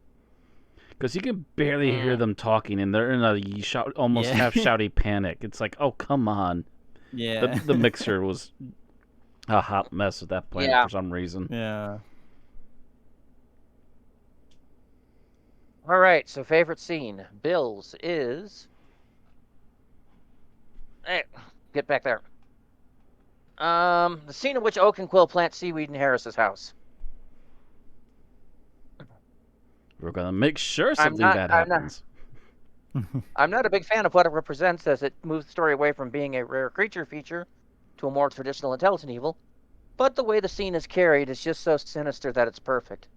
because you can barely hear them talking and they're in a almost half shouty panic. It's like, oh, come on.
Yeah.
The mixer was a hot mess at that point for some reason.
Yeah.
All right, so favorite scene. Bill's is... Hey, get back there. The scene in which Oak and Quill plant seaweed in Harris's house.
We're gonna make sure something bad happens.
I'm not a big fan of what it represents, as it moves the story away from being a rare creature feature to a more traditional intelligent evil. But the way the scene is carried is just so sinister that it's perfect.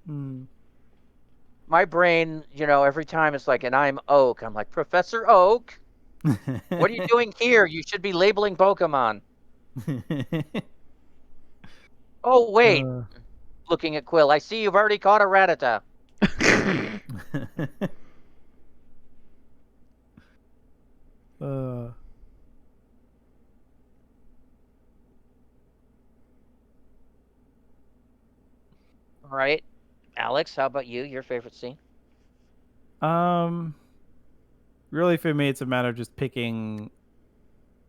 My brain, every time it's like, and I'm Oak, I'm like, Professor Oak, what are you doing here? You should be labeling Pokemon. Oh, wait. Looking at Quill, I see you've already caught a Rattata.
All
right. Alex, how about you? Your favorite scene?
Really for me, it's a matter of just picking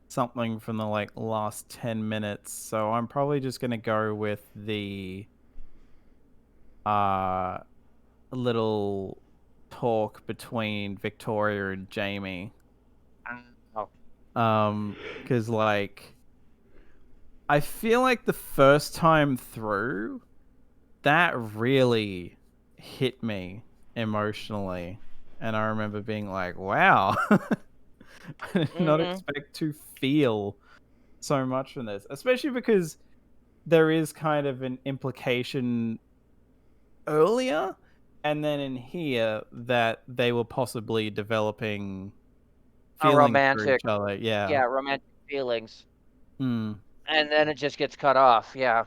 something from the last 10 minutes. So I'm probably just going to go with the little talk between Victoria and Jamie. Because I feel like the first time through, that really hit me emotionally, and I remember being like, wow. I did not expect to feel so much from this, especially because there is kind of an implication earlier and then in here that they were possibly developing feelings for each other. Yeah,
romantic feelings.
And
then it just gets cut off. Yeah,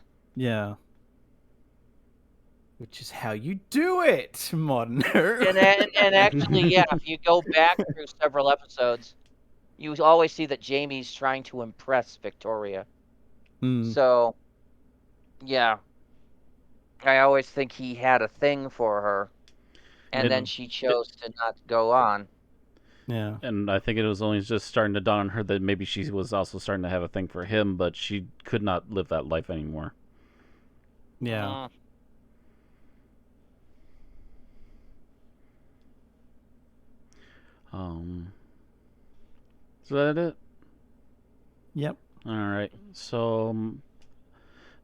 which is how you do it, modern nerd.
And actually, if you go back through several episodes, you always see that Jamie's trying to impress Victoria. So, yeah, I always think he had a thing for her, and then she chose to not go on.
Yeah.
And I think it was only just starting to dawn on her that maybe she was also starting to have a thing for him, but she could not live that life anymore.
Yeah.
Is that it?
Yep.
All right. So,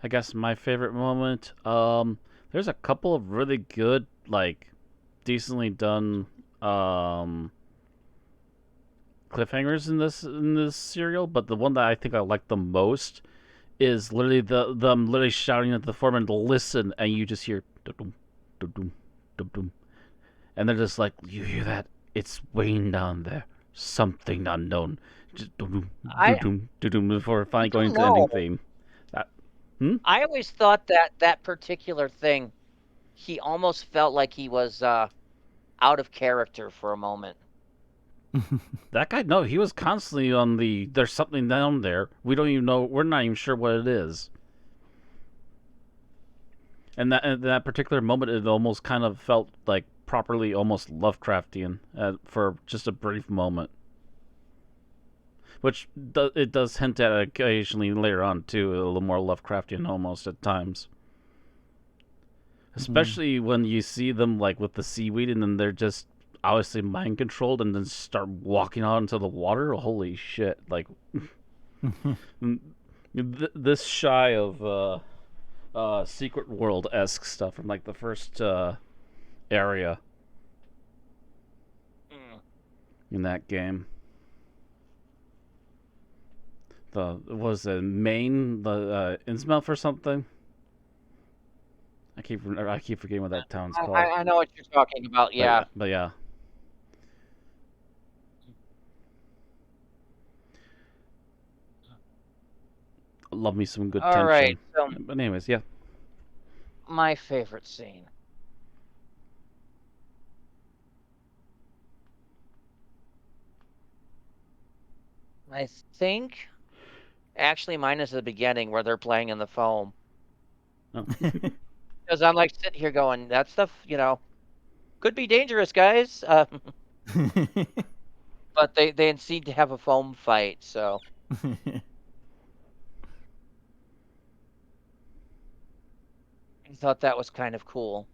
I guess my favorite moment. There's a couple of really good, decently done, cliffhangers in this serial. But the one that I think I like the most is literally them literally shouting at the foreman to listen, and you just hear dum dum dum dum, and they're just like, you hear that? It's weighing down there. Something unknown. Just before finally going to the ending theme.
I always thought that particular thing, he almost felt like he was out of character for a moment.
That guy, no, he was constantly on the, there's something down there. We don't even know, we're not even sure what it is. And that particular moment, it almost kind of felt like properly almost Lovecraftian for just a brief moment. Which it does hint at occasionally later on, too, a little more Lovecraftian almost at times. Especially when you see them, with the seaweed, and then they're just obviously mind controlled and then start walking out into the water. Holy shit! Like this shy of Secret World esque stuff from like the first area in that game. Was it Maine, the Innsmouth or something? I keep forgetting what that town's called.
I know what you're talking about. Yeah.
But yeah. Love me some good
All
tension.
right. So
But anyways, yeah.
my favorite scene. I think actually mine is the beginning where they're playing in the foam.
Oh.
Because I'm like sitting here going, that stuff, could be dangerous, guys. But they seem to have a foam fight, so I thought that was kind of cool.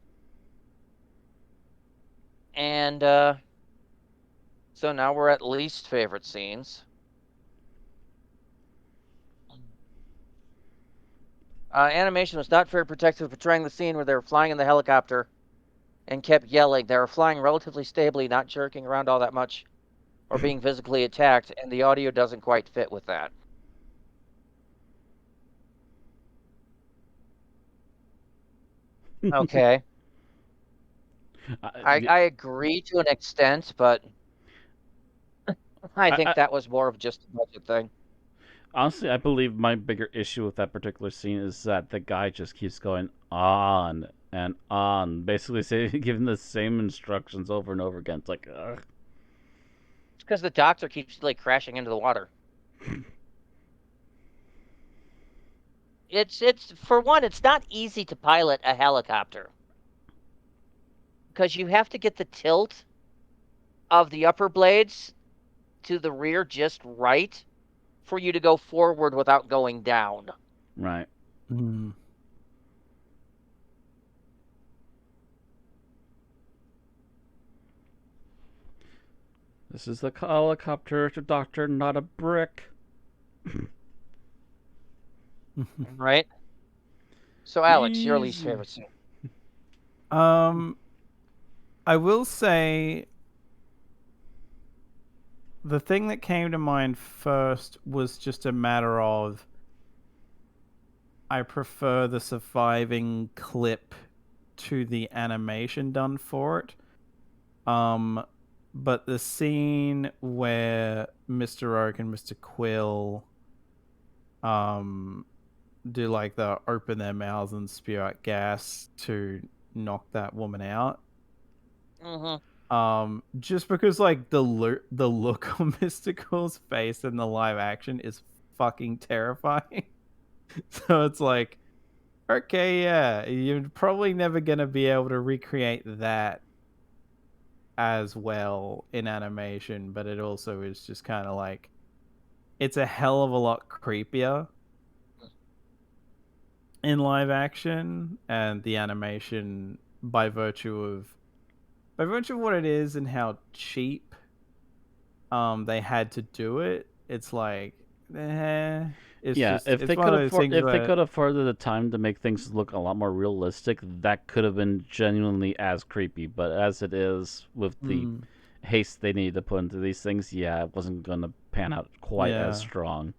And so now we're at least favorite scenes. Animation was not very protective, portraying the scene where they were flying in the helicopter and kept yelling. They were flying relatively stably, not jerking around all that much or being physically attacked, and the audio doesn't quite fit with that. Okay. I agree to an extent, but I think that was more of just a budget thing.
Honestly, I believe my bigger issue with that particular scene is that the guy just keeps going on and on, basically giving the same instructions over and over again. It's like, ugh.
It's because the doctor keeps like crashing into the water. It's for one, it's not easy to pilot a helicopter because you have to get the tilt of the upper blades to the rear just right for you to go forward without going down.
Right.
Mm.
This is the helicopter doctor, not a brick.
Right? So, Alex, your least favorite scene?
I will say the thing that came to mind first was just a matter of I prefer the surviving clip to the animation done for it. But the scene where Mr. Oak and Mr. Quill do like the open their mouths and spew out gas to knock that woman out.
Mm-hmm.
Just because like the look on Mr. Quill's face in the live action is fucking terrifying. So it's like, okay, yeah, you're probably never gonna be able to recreate that as well in animation, but it also is just kind of like, it's a hell of a lot creepier in live action, and the animation by virtue of what it is and how cheap they had to do it, it's like it's
Yeah,
just
if
it's
they
one of
could
those things
if they
where,
could afforded the time to make things look a lot more realistic, that could have been genuinely as creepy. But as it is, with the haste they need to put into these things, yeah, it wasn't gonna pan out quite as strong.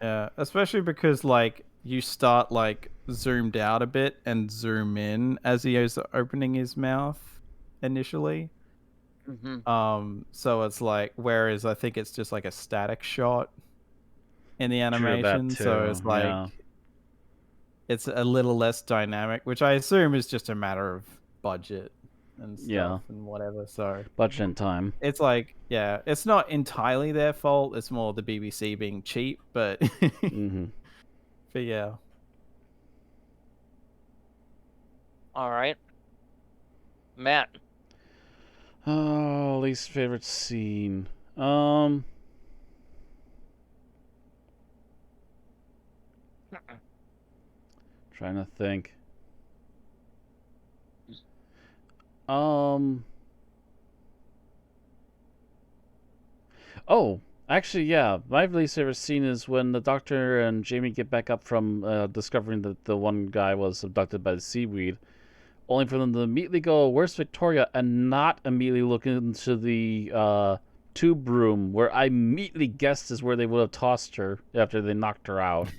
Yeah, especially because like you start like zoomed out a bit and zoom in as he is opening his mouth initially.
Mm-hmm.
So it's like, whereas I think it's just like a static shot in the animation,
True, that
so
too,
it's like
yeah.
it's a little less dynamic, which I assume is just a matter of budget and stuff
Yeah.
and whatever. So
Budget and time.
it's like, yeah, it's not entirely their fault. It's more the BBC being cheap, but
Mm-hmm.
but yeah.
All right. Matt.
Oh, least favorite scene. Trying to think. Oh, actually, yeah. My least favorite scene is when the Doctor and Jamie get back up from discovering that the one guy was abducted by the seaweed, only for them to immediately go, "Where's Victoria?" and not immediately look into the tube room, where I immediately guessed is where they would have tossed her after they knocked her out.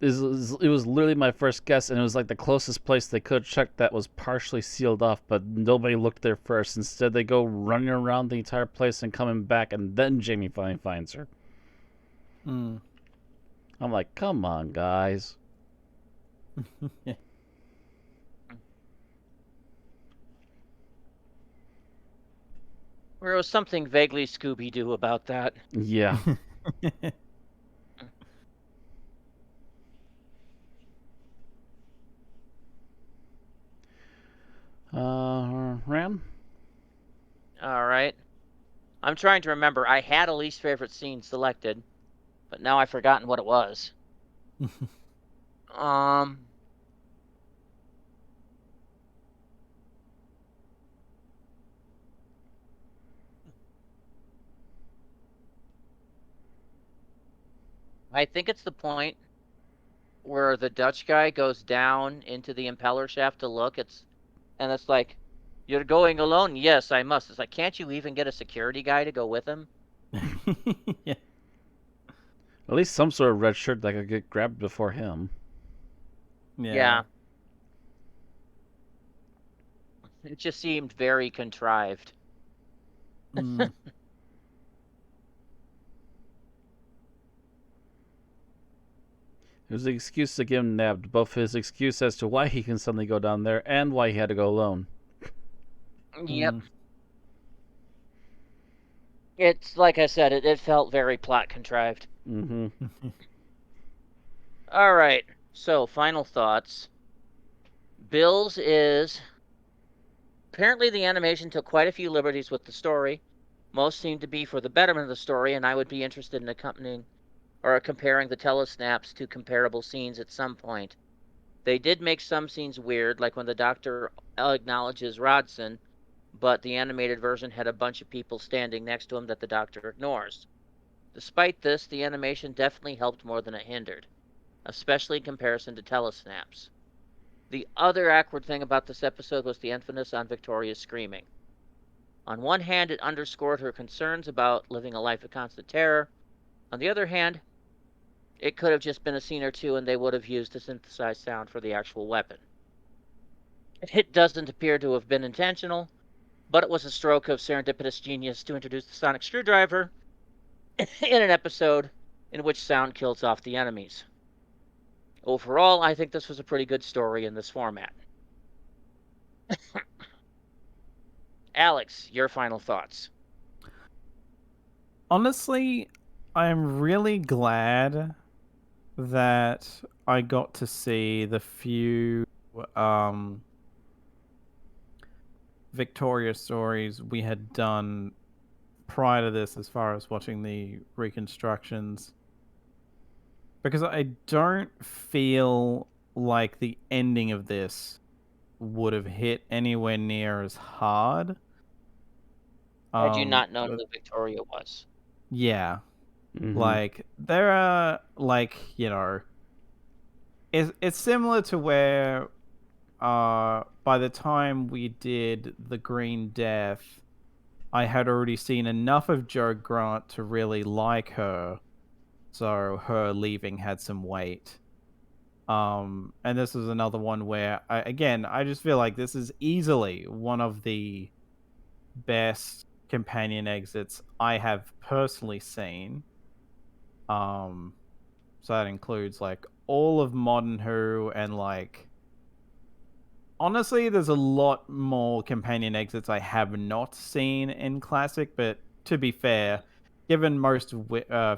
It was literally my first guess, and it was like the closest place they could have checked that was partially sealed off, but nobody looked there first. Instead, they go running around the entire place and coming back, and then Jamie finally finds her.
Mm.
I'm like, come on, guys.
There was something vaguely Scooby-Doo about that.
Yeah. Ram?
All right. I'm trying to remember. I had a least favorite scene selected, but now I've forgotten what it was. Um. I think it's the point where the Dutch guy goes down into the impeller shaft to look. And it's like, you're going alone? Yes, I must. It's like, can't you even get a security guy to go with him?
Yeah.
At least some sort of red shirt that could get grabbed before him.
Yeah. It just seemed very contrived.
Mm.
It was the excuse to get him nabbed, both his excuse as to why he can suddenly go down there and why he had to go alone.
Yep.
Mm.
It's like I said, it felt very plot contrived.
Mm-hmm.
All right. So, final thoughts. Bill's is apparently the animation took quite a few liberties with the story. Most seemed to be for the betterment of the story, and I would be interested in accompanying or comparing the telesnaps to comparable scenes at some point. They did make some scenes weird, like when the Doctor acknowledges Rodson, but the animated version had a bunch of people standing next to him that the Doctor ignores. Despite this, the animation definitely helped more than it hindered, especially in comparison to telesnaps. The other awkward thing about this episode was the emphasis on Victoria's screaming. On one hand, it underscored her concerns about living a life of constant terror. On the other hand, it could have just been a scene or two and they would have used a synthesized sound for the actual weapon. It doesn't appear to have been intentional, but it was a stroke of serendipitous genius to introduce the sonic screwdriver in an episode in which sound kills off the enemies. Overall, I think this was a pretty good story in this format. Alex, your final thoughts.
Honestly, I'm really glad that I got to see the few Victoria stories we had done prior to this, as far as watching the reconstructions, because I don't feel like the ending of this would have hit anywhere near as hard.
Had you not known
but-
who Victoria was?
yeah,
Mm-hmm.
like there are it's similar to where by the time we did the Green Death, I had already seen enough of Joe Grant to really like her, so her leaving had some weight. And this is another one where I just feel like this is easily one of the best companion exits I have personally seen. So that includes like all of Modern Who and like honestly, there's a lot more companion exits I have not seen in Classic, but to be fair, given most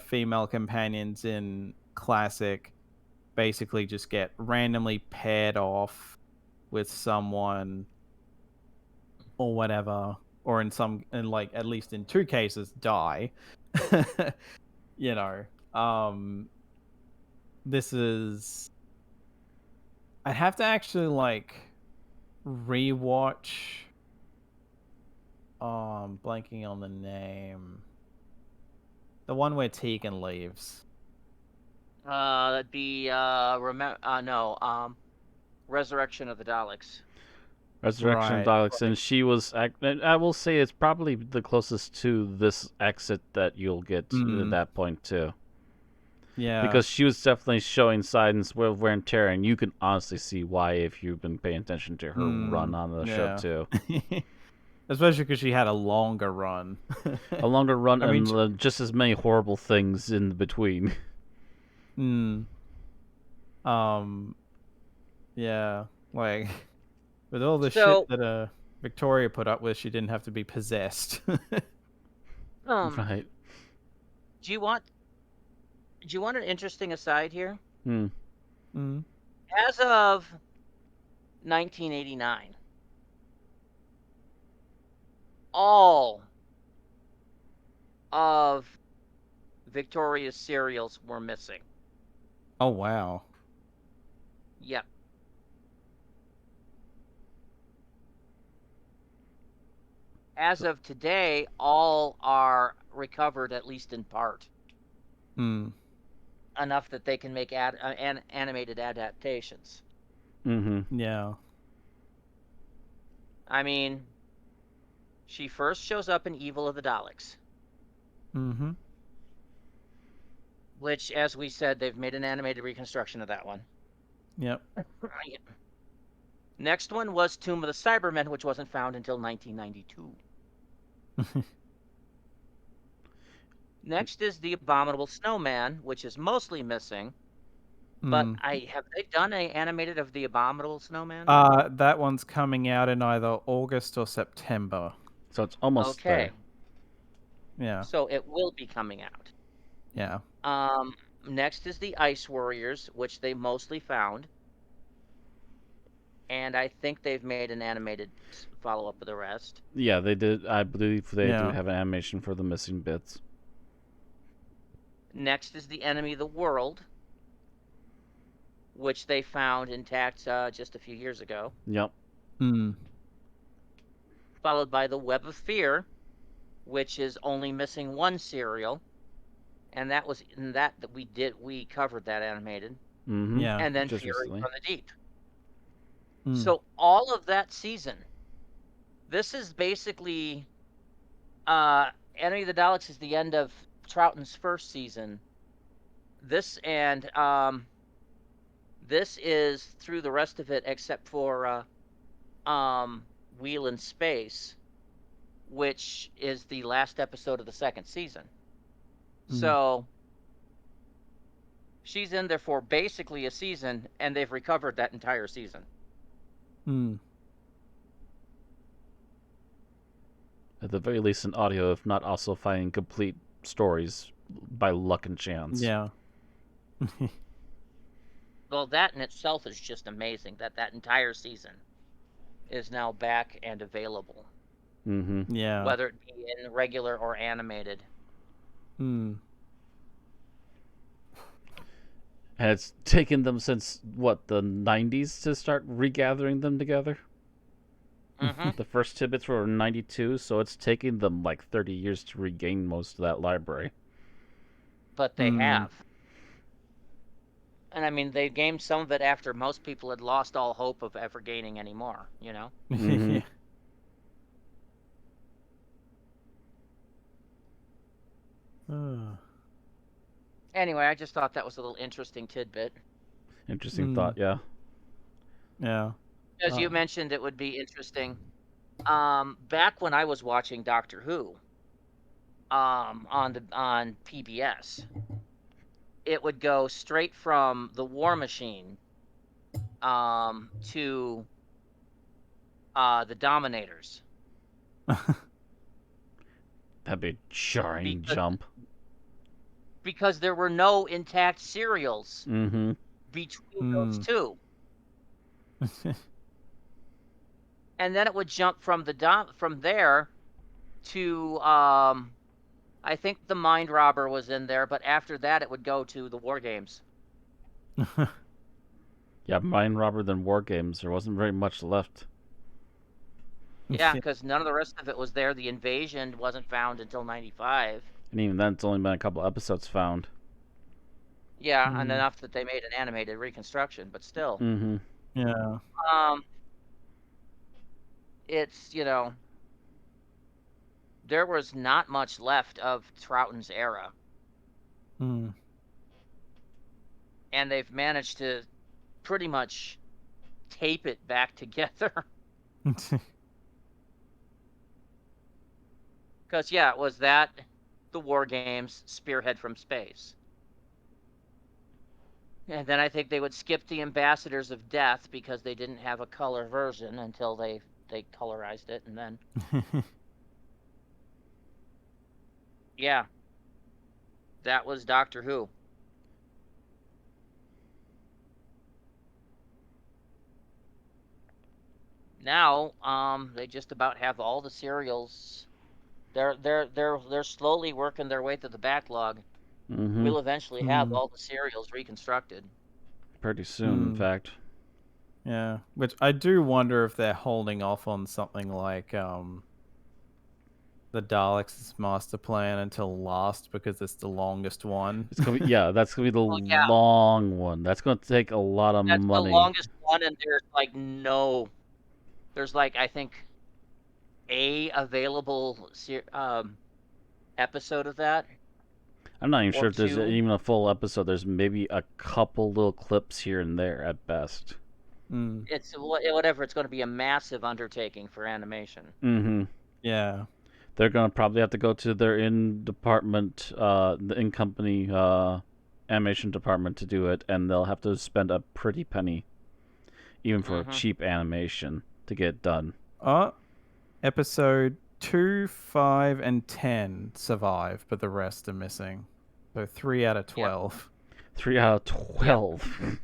female companions in Classic basically just get randomly paired off with someone or whatever, or in like at least in 2 cases die. you know, this is I'd have to actually like rewatch I'm blanking on the name. The one where Tegan leaves.
That'd be Resurrection of the Daleks.
Resurrection of
Right.
Daleks, and she was. I will say it's probably the closest to this exit that you'll get at that point too.
Yeah.
Because she was definitely showing signs of wear and tear, and you can honestly see why if you've been paying attention to her run on the show too.
Especially because she had a longer run.
A longer run,
I mean,
and just as many horrible things in between.
Yeah, like with all the
So-
shit that Victoria put up with, she didn't have to be possessed.
Right.
Do you want an interesting aside here? As of 1989, all of Victoria's serials were missing.
Oh wow.
Yep. As of today, all are recovered, at least in part. Enough that they can make animated adaptations.
Yeah.
I mean, she first shows up in Evil of the Daleks. Which, as we said, they've made an animated reconstruction of that one.
Yep.
Next one was Tomb of the Cybermen, which wasn't found until 1992. Next is The Abominable Snowman, which is mostly missing. But have they done an animated of The Abominable Snowman?
That one's coming out in either August or September.
So it's almost there.
Yeah.
So it will be coming out.
Yeah.
Next is The Ice Warriors, which they mostly found. And I think they've made an animated follow-up of the rest.
Yeah, they did. I believe they do have an animation for the missing bits.
Next is The Enemy of the World, which they found intact just a few years ago.
Yep.
Followed by The Web of Fear, which is only missing one serial. And that was in that we covered that animated.
Yeah.
And then
just
Fury
recently.
from the Deep. So all of that season, this is basically Enemy of the Daleks is the end of Troughton's first season. This is through the rest of it except for Wheel in Space, which is the last episode of the second season. So she's in there for basically a season, and they've recovered that entire season.
At the very least in audio, if not also finding complete stories by luck and chance.
Yeah.
Well, that in itself is just amazing that entire season is now back and available.
Yeah.
Whether it be in regular or animated.
And it's taken them since, what, the 90s to start regathering them together? The first tidbits were in 92, so it's taken them like 30 years to regain most of that library.
But they have. And I mean, they gained some of it after most people had lost all hope of ever gaining any more, you know? Anyway, I just thought that was a little interesting tidbit.
Interesting thought, yeah.
Yeah.
As you mentioned, it would be interesting. Back when I was watching Doctor Who, on PBS, it would go straight from the War Machine, to the Dominators.
That'd be a jarring jump.
Because there were no intact serials between those two. And then it would jump from from there to I think the Mind Robber was in there, but after that it would go to the War Games.
Yeah, Mind Robber then War Games. There wasn't very much left.
Yeah, because none of the rest of it was there. The invasion wasn't found until 95.
And even then, it's only been a couple episodes found.
Yeah, and enough that they made an animated reconstruction, but still.
Mm-hmm.
Yeah.
It's, there was not much left of Troughton's era.
Mm.
And they've managed to pretty much tape it back together. Because, yeah, it was that, the War Games, Spearhead from Space. And then I think they would skip the Ambassadors of Death because they didn't have a color version until they colorized it, and then... Yeah. That was Doctor Who. Now, they just about have all the serials. They're slowly working their way through the backlog.
Mm-hmm.
We'll eventually have all the serials reconstructed.
Pretty soon, in fact.
Yeah, which I do wonder if they're holding off on something like the Daleks' master plan until last because it's the longest one.
It's gonna be, that's gonna be the long one. That's gonna take a lot of money.
That's the longest one, and there's like I think a available episode of that.
I'm not even sure if there's even a full episode. There's maybe a couple little clips here and there at best.
It's whatever. It's going to be a massive undertaking for animation.
Mm-hmm.
Yeah.
They're gonna probably have to go to their in-department, the in-company animation department to do it, and they'll have to spend a pretty penny, even for cheap animation, to get it done.
Episode 2, 5, and 10 survive, but the rest are missing. So 3 out of 12.
3 out of 12.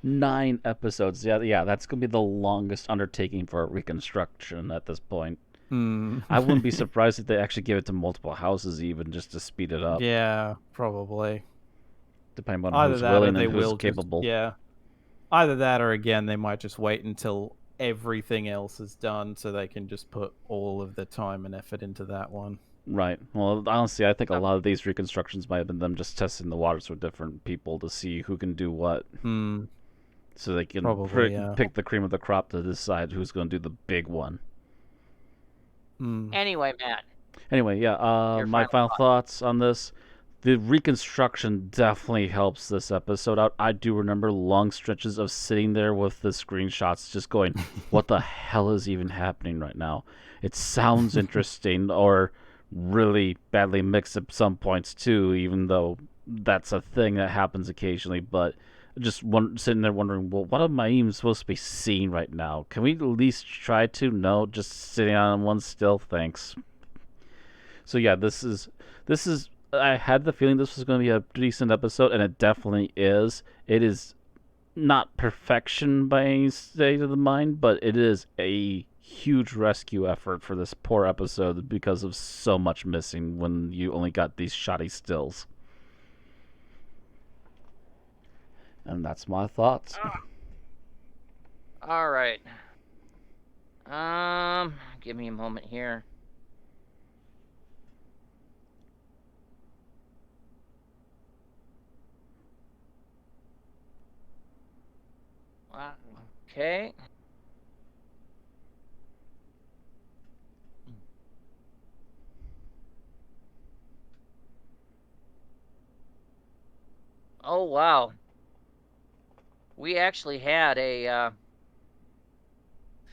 9 episodes. Yeah, that's gonna be the longest undertaking for a reconstruction at this point. I wouldn't be surprised if they actually give it to multiple houses, even just to speed it up.
Yeah, probably.
Depending on who's willing and who's capable.
Either that, or again, they might just wait until everything else is done, so they can just put all of the time and effort into that one.
Right. Well, honestly, I think a lot of these reconstructions might have been them just testing the waters with different people to see who can do what. So they can pick the cream of the crop to decide who's going to do the big one.
Anyway, Matt.
My final thoughts on this. The reconstruction definitely helps this episode out. I do remember long stretches of sitting there with the screenshots just going, what the hell is even happening right now? It sounds interesting or really badly mixed at some points too, even though that's a thing that happens occasionally. But just sitting there wondering, well, what am I even supposed to be seeing right now? Can we at least try to? No, just sitting on one still, thanks. So yeah, this is I had the feeling this was going to be a decent episode, and it definitely is. It is not perfection by any state of the mind, but it is a huge rescue effort for this poor episode because of so much missing when you only got these shoddy stills. And that's my thoughts.
All right. Give me a moment here. Okay. Oh, wow. We actually had a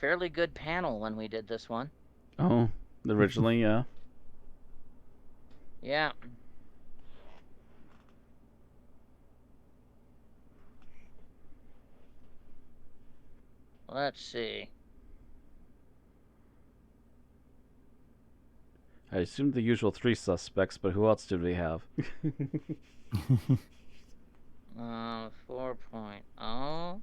fairly good panel when we did this one.
Oh, originally, yeah.
Yeah. Let's see.
I assumed the usual 3 suspects, but who else did we have?
4.0.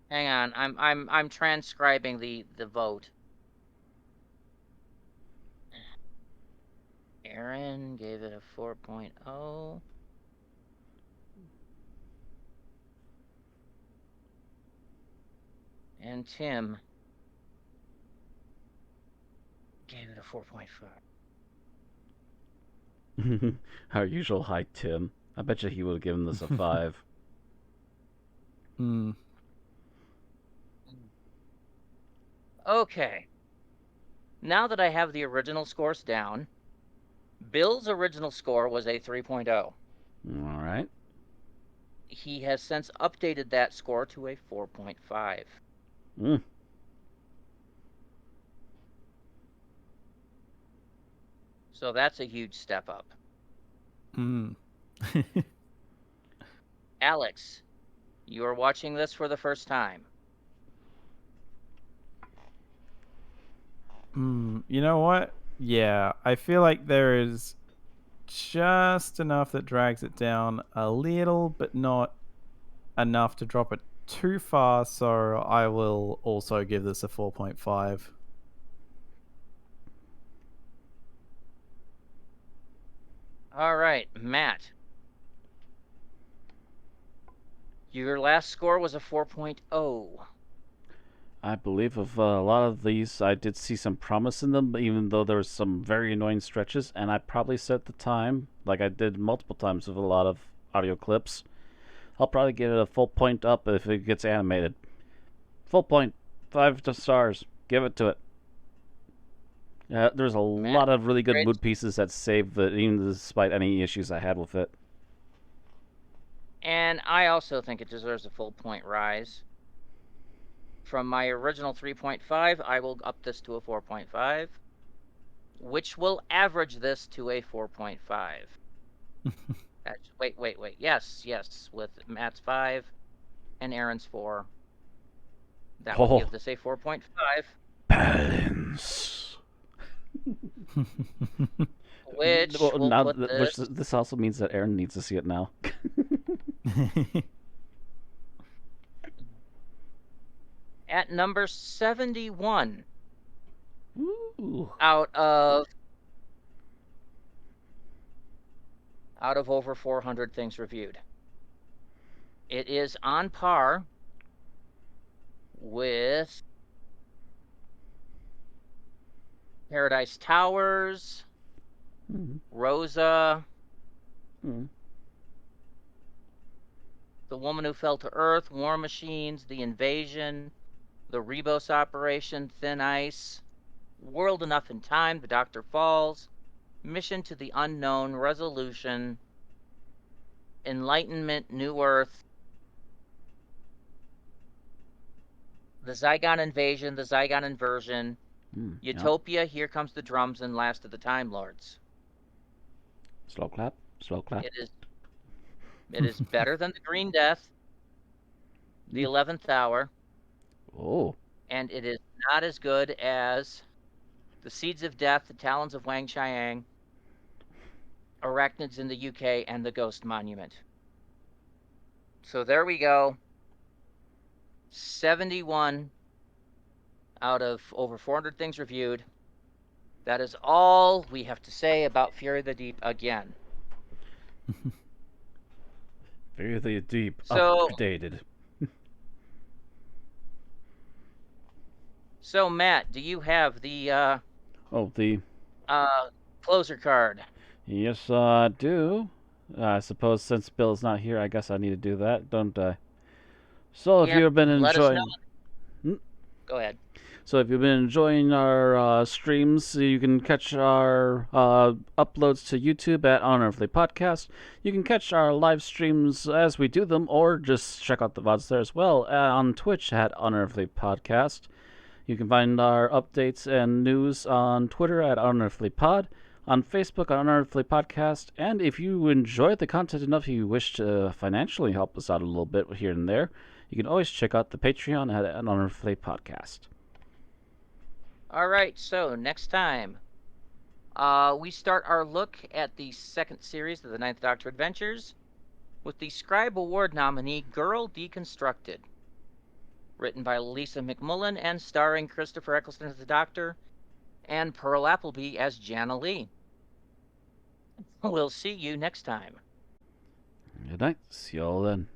Hang on, I'm transcribing the vote. Aaron gave it a 4.0. And Tim gave it a 4.5.
Our usual high Tim. I bet you he would have given this a 5.
Hmm.
Okay. Now that I have the original scores down, Bill's original score was a 3.0.
All right.
He has since updated that score to a 4.5.
Mm.
So that's a huge step up.
Hmm.
Alex, you are watching this for the first time.
You know what? Yeah, I feel like there is just enough that drags it down a little, but not enough to drop it too far. So I will also give this a 4.5.
All right, Matt. Your last score was a 4.0.
I believe of a lot of these, I did see some promise in them, even though there was some very annoying stretches, and I probably set the time, like I did multiple times with a lot of audio clips. I'll probably give it a full point up if it gets animated. Full point, 5 stars. Give it to it. There's a lot of really good
great.
mood pieces that saved it, even despite any issues I had with it.
And I also think it deserves a full point rise. From my original 3.5, I will up this to a 4.5, which will average this to a 4.5. Wait. Yes. With Matt's 5 and Aaron's 4. That will give this a 4.5.
Balance.
Which will
now,
put this...
this also means that Aaron needs to see it now.
at number 71.
Ooh.
Out of over 400 things reviewed. It is on par with Paradise Towers, Rosa, The Woman Who Fell to Earth, War Machines, The Invasion, The Rebos Operation, Thin Ice, World Enough in Time, The Doctor Falls, Mission to the Unknown, Resolution, Enlightenment, New Earth, The Zygon Invasion, The Zygon Inversion, Utopia, Here Comes the Drums, and Last of the Time Lords.
Slow clap.
It is better than The Green Death, The 11th Hour.
Oh.
And it is not as good as The Seeds of Death, The Talons of Wang Chiang, Arachnids in the UK, and The Ghost Monument. So there we go. 71 out of over 400 things reviewed. That is all we have to say about Fury of the Deep again.
Fury of the Deep updated.
So, Matt, do you have the closer card?
Yes, I do. I suppose since Bill is not here, I guess I need to do that, don't I? So if you've been enjoying...
Go ahead.
So if you've been enjoying our streams, you can catch our uploads to YouTube at Unearthly Podcast. You can catch our live streams as we do them, or just check out the VODs there as well on Twitch at Unearthly Podcast. You can find our updates and news on Twitter at Unearthly Pod, on Facebook at Unearthly Podcast, and if you enjoy the content enough you wish to financially help us out a little bit here and there, you can always check out the Patreon at Unearthly Podcast.
All right, so next time, we start our look at the second series of the Ninth Doctor Adventures with the Scribe Award nominee Girl Deconstructed, written by Lisa McMullen and starring Christopher Eccleston as the Doctor and Pearl Appleby as Jana Lee. We'll see you next time.
Good night. See you all then.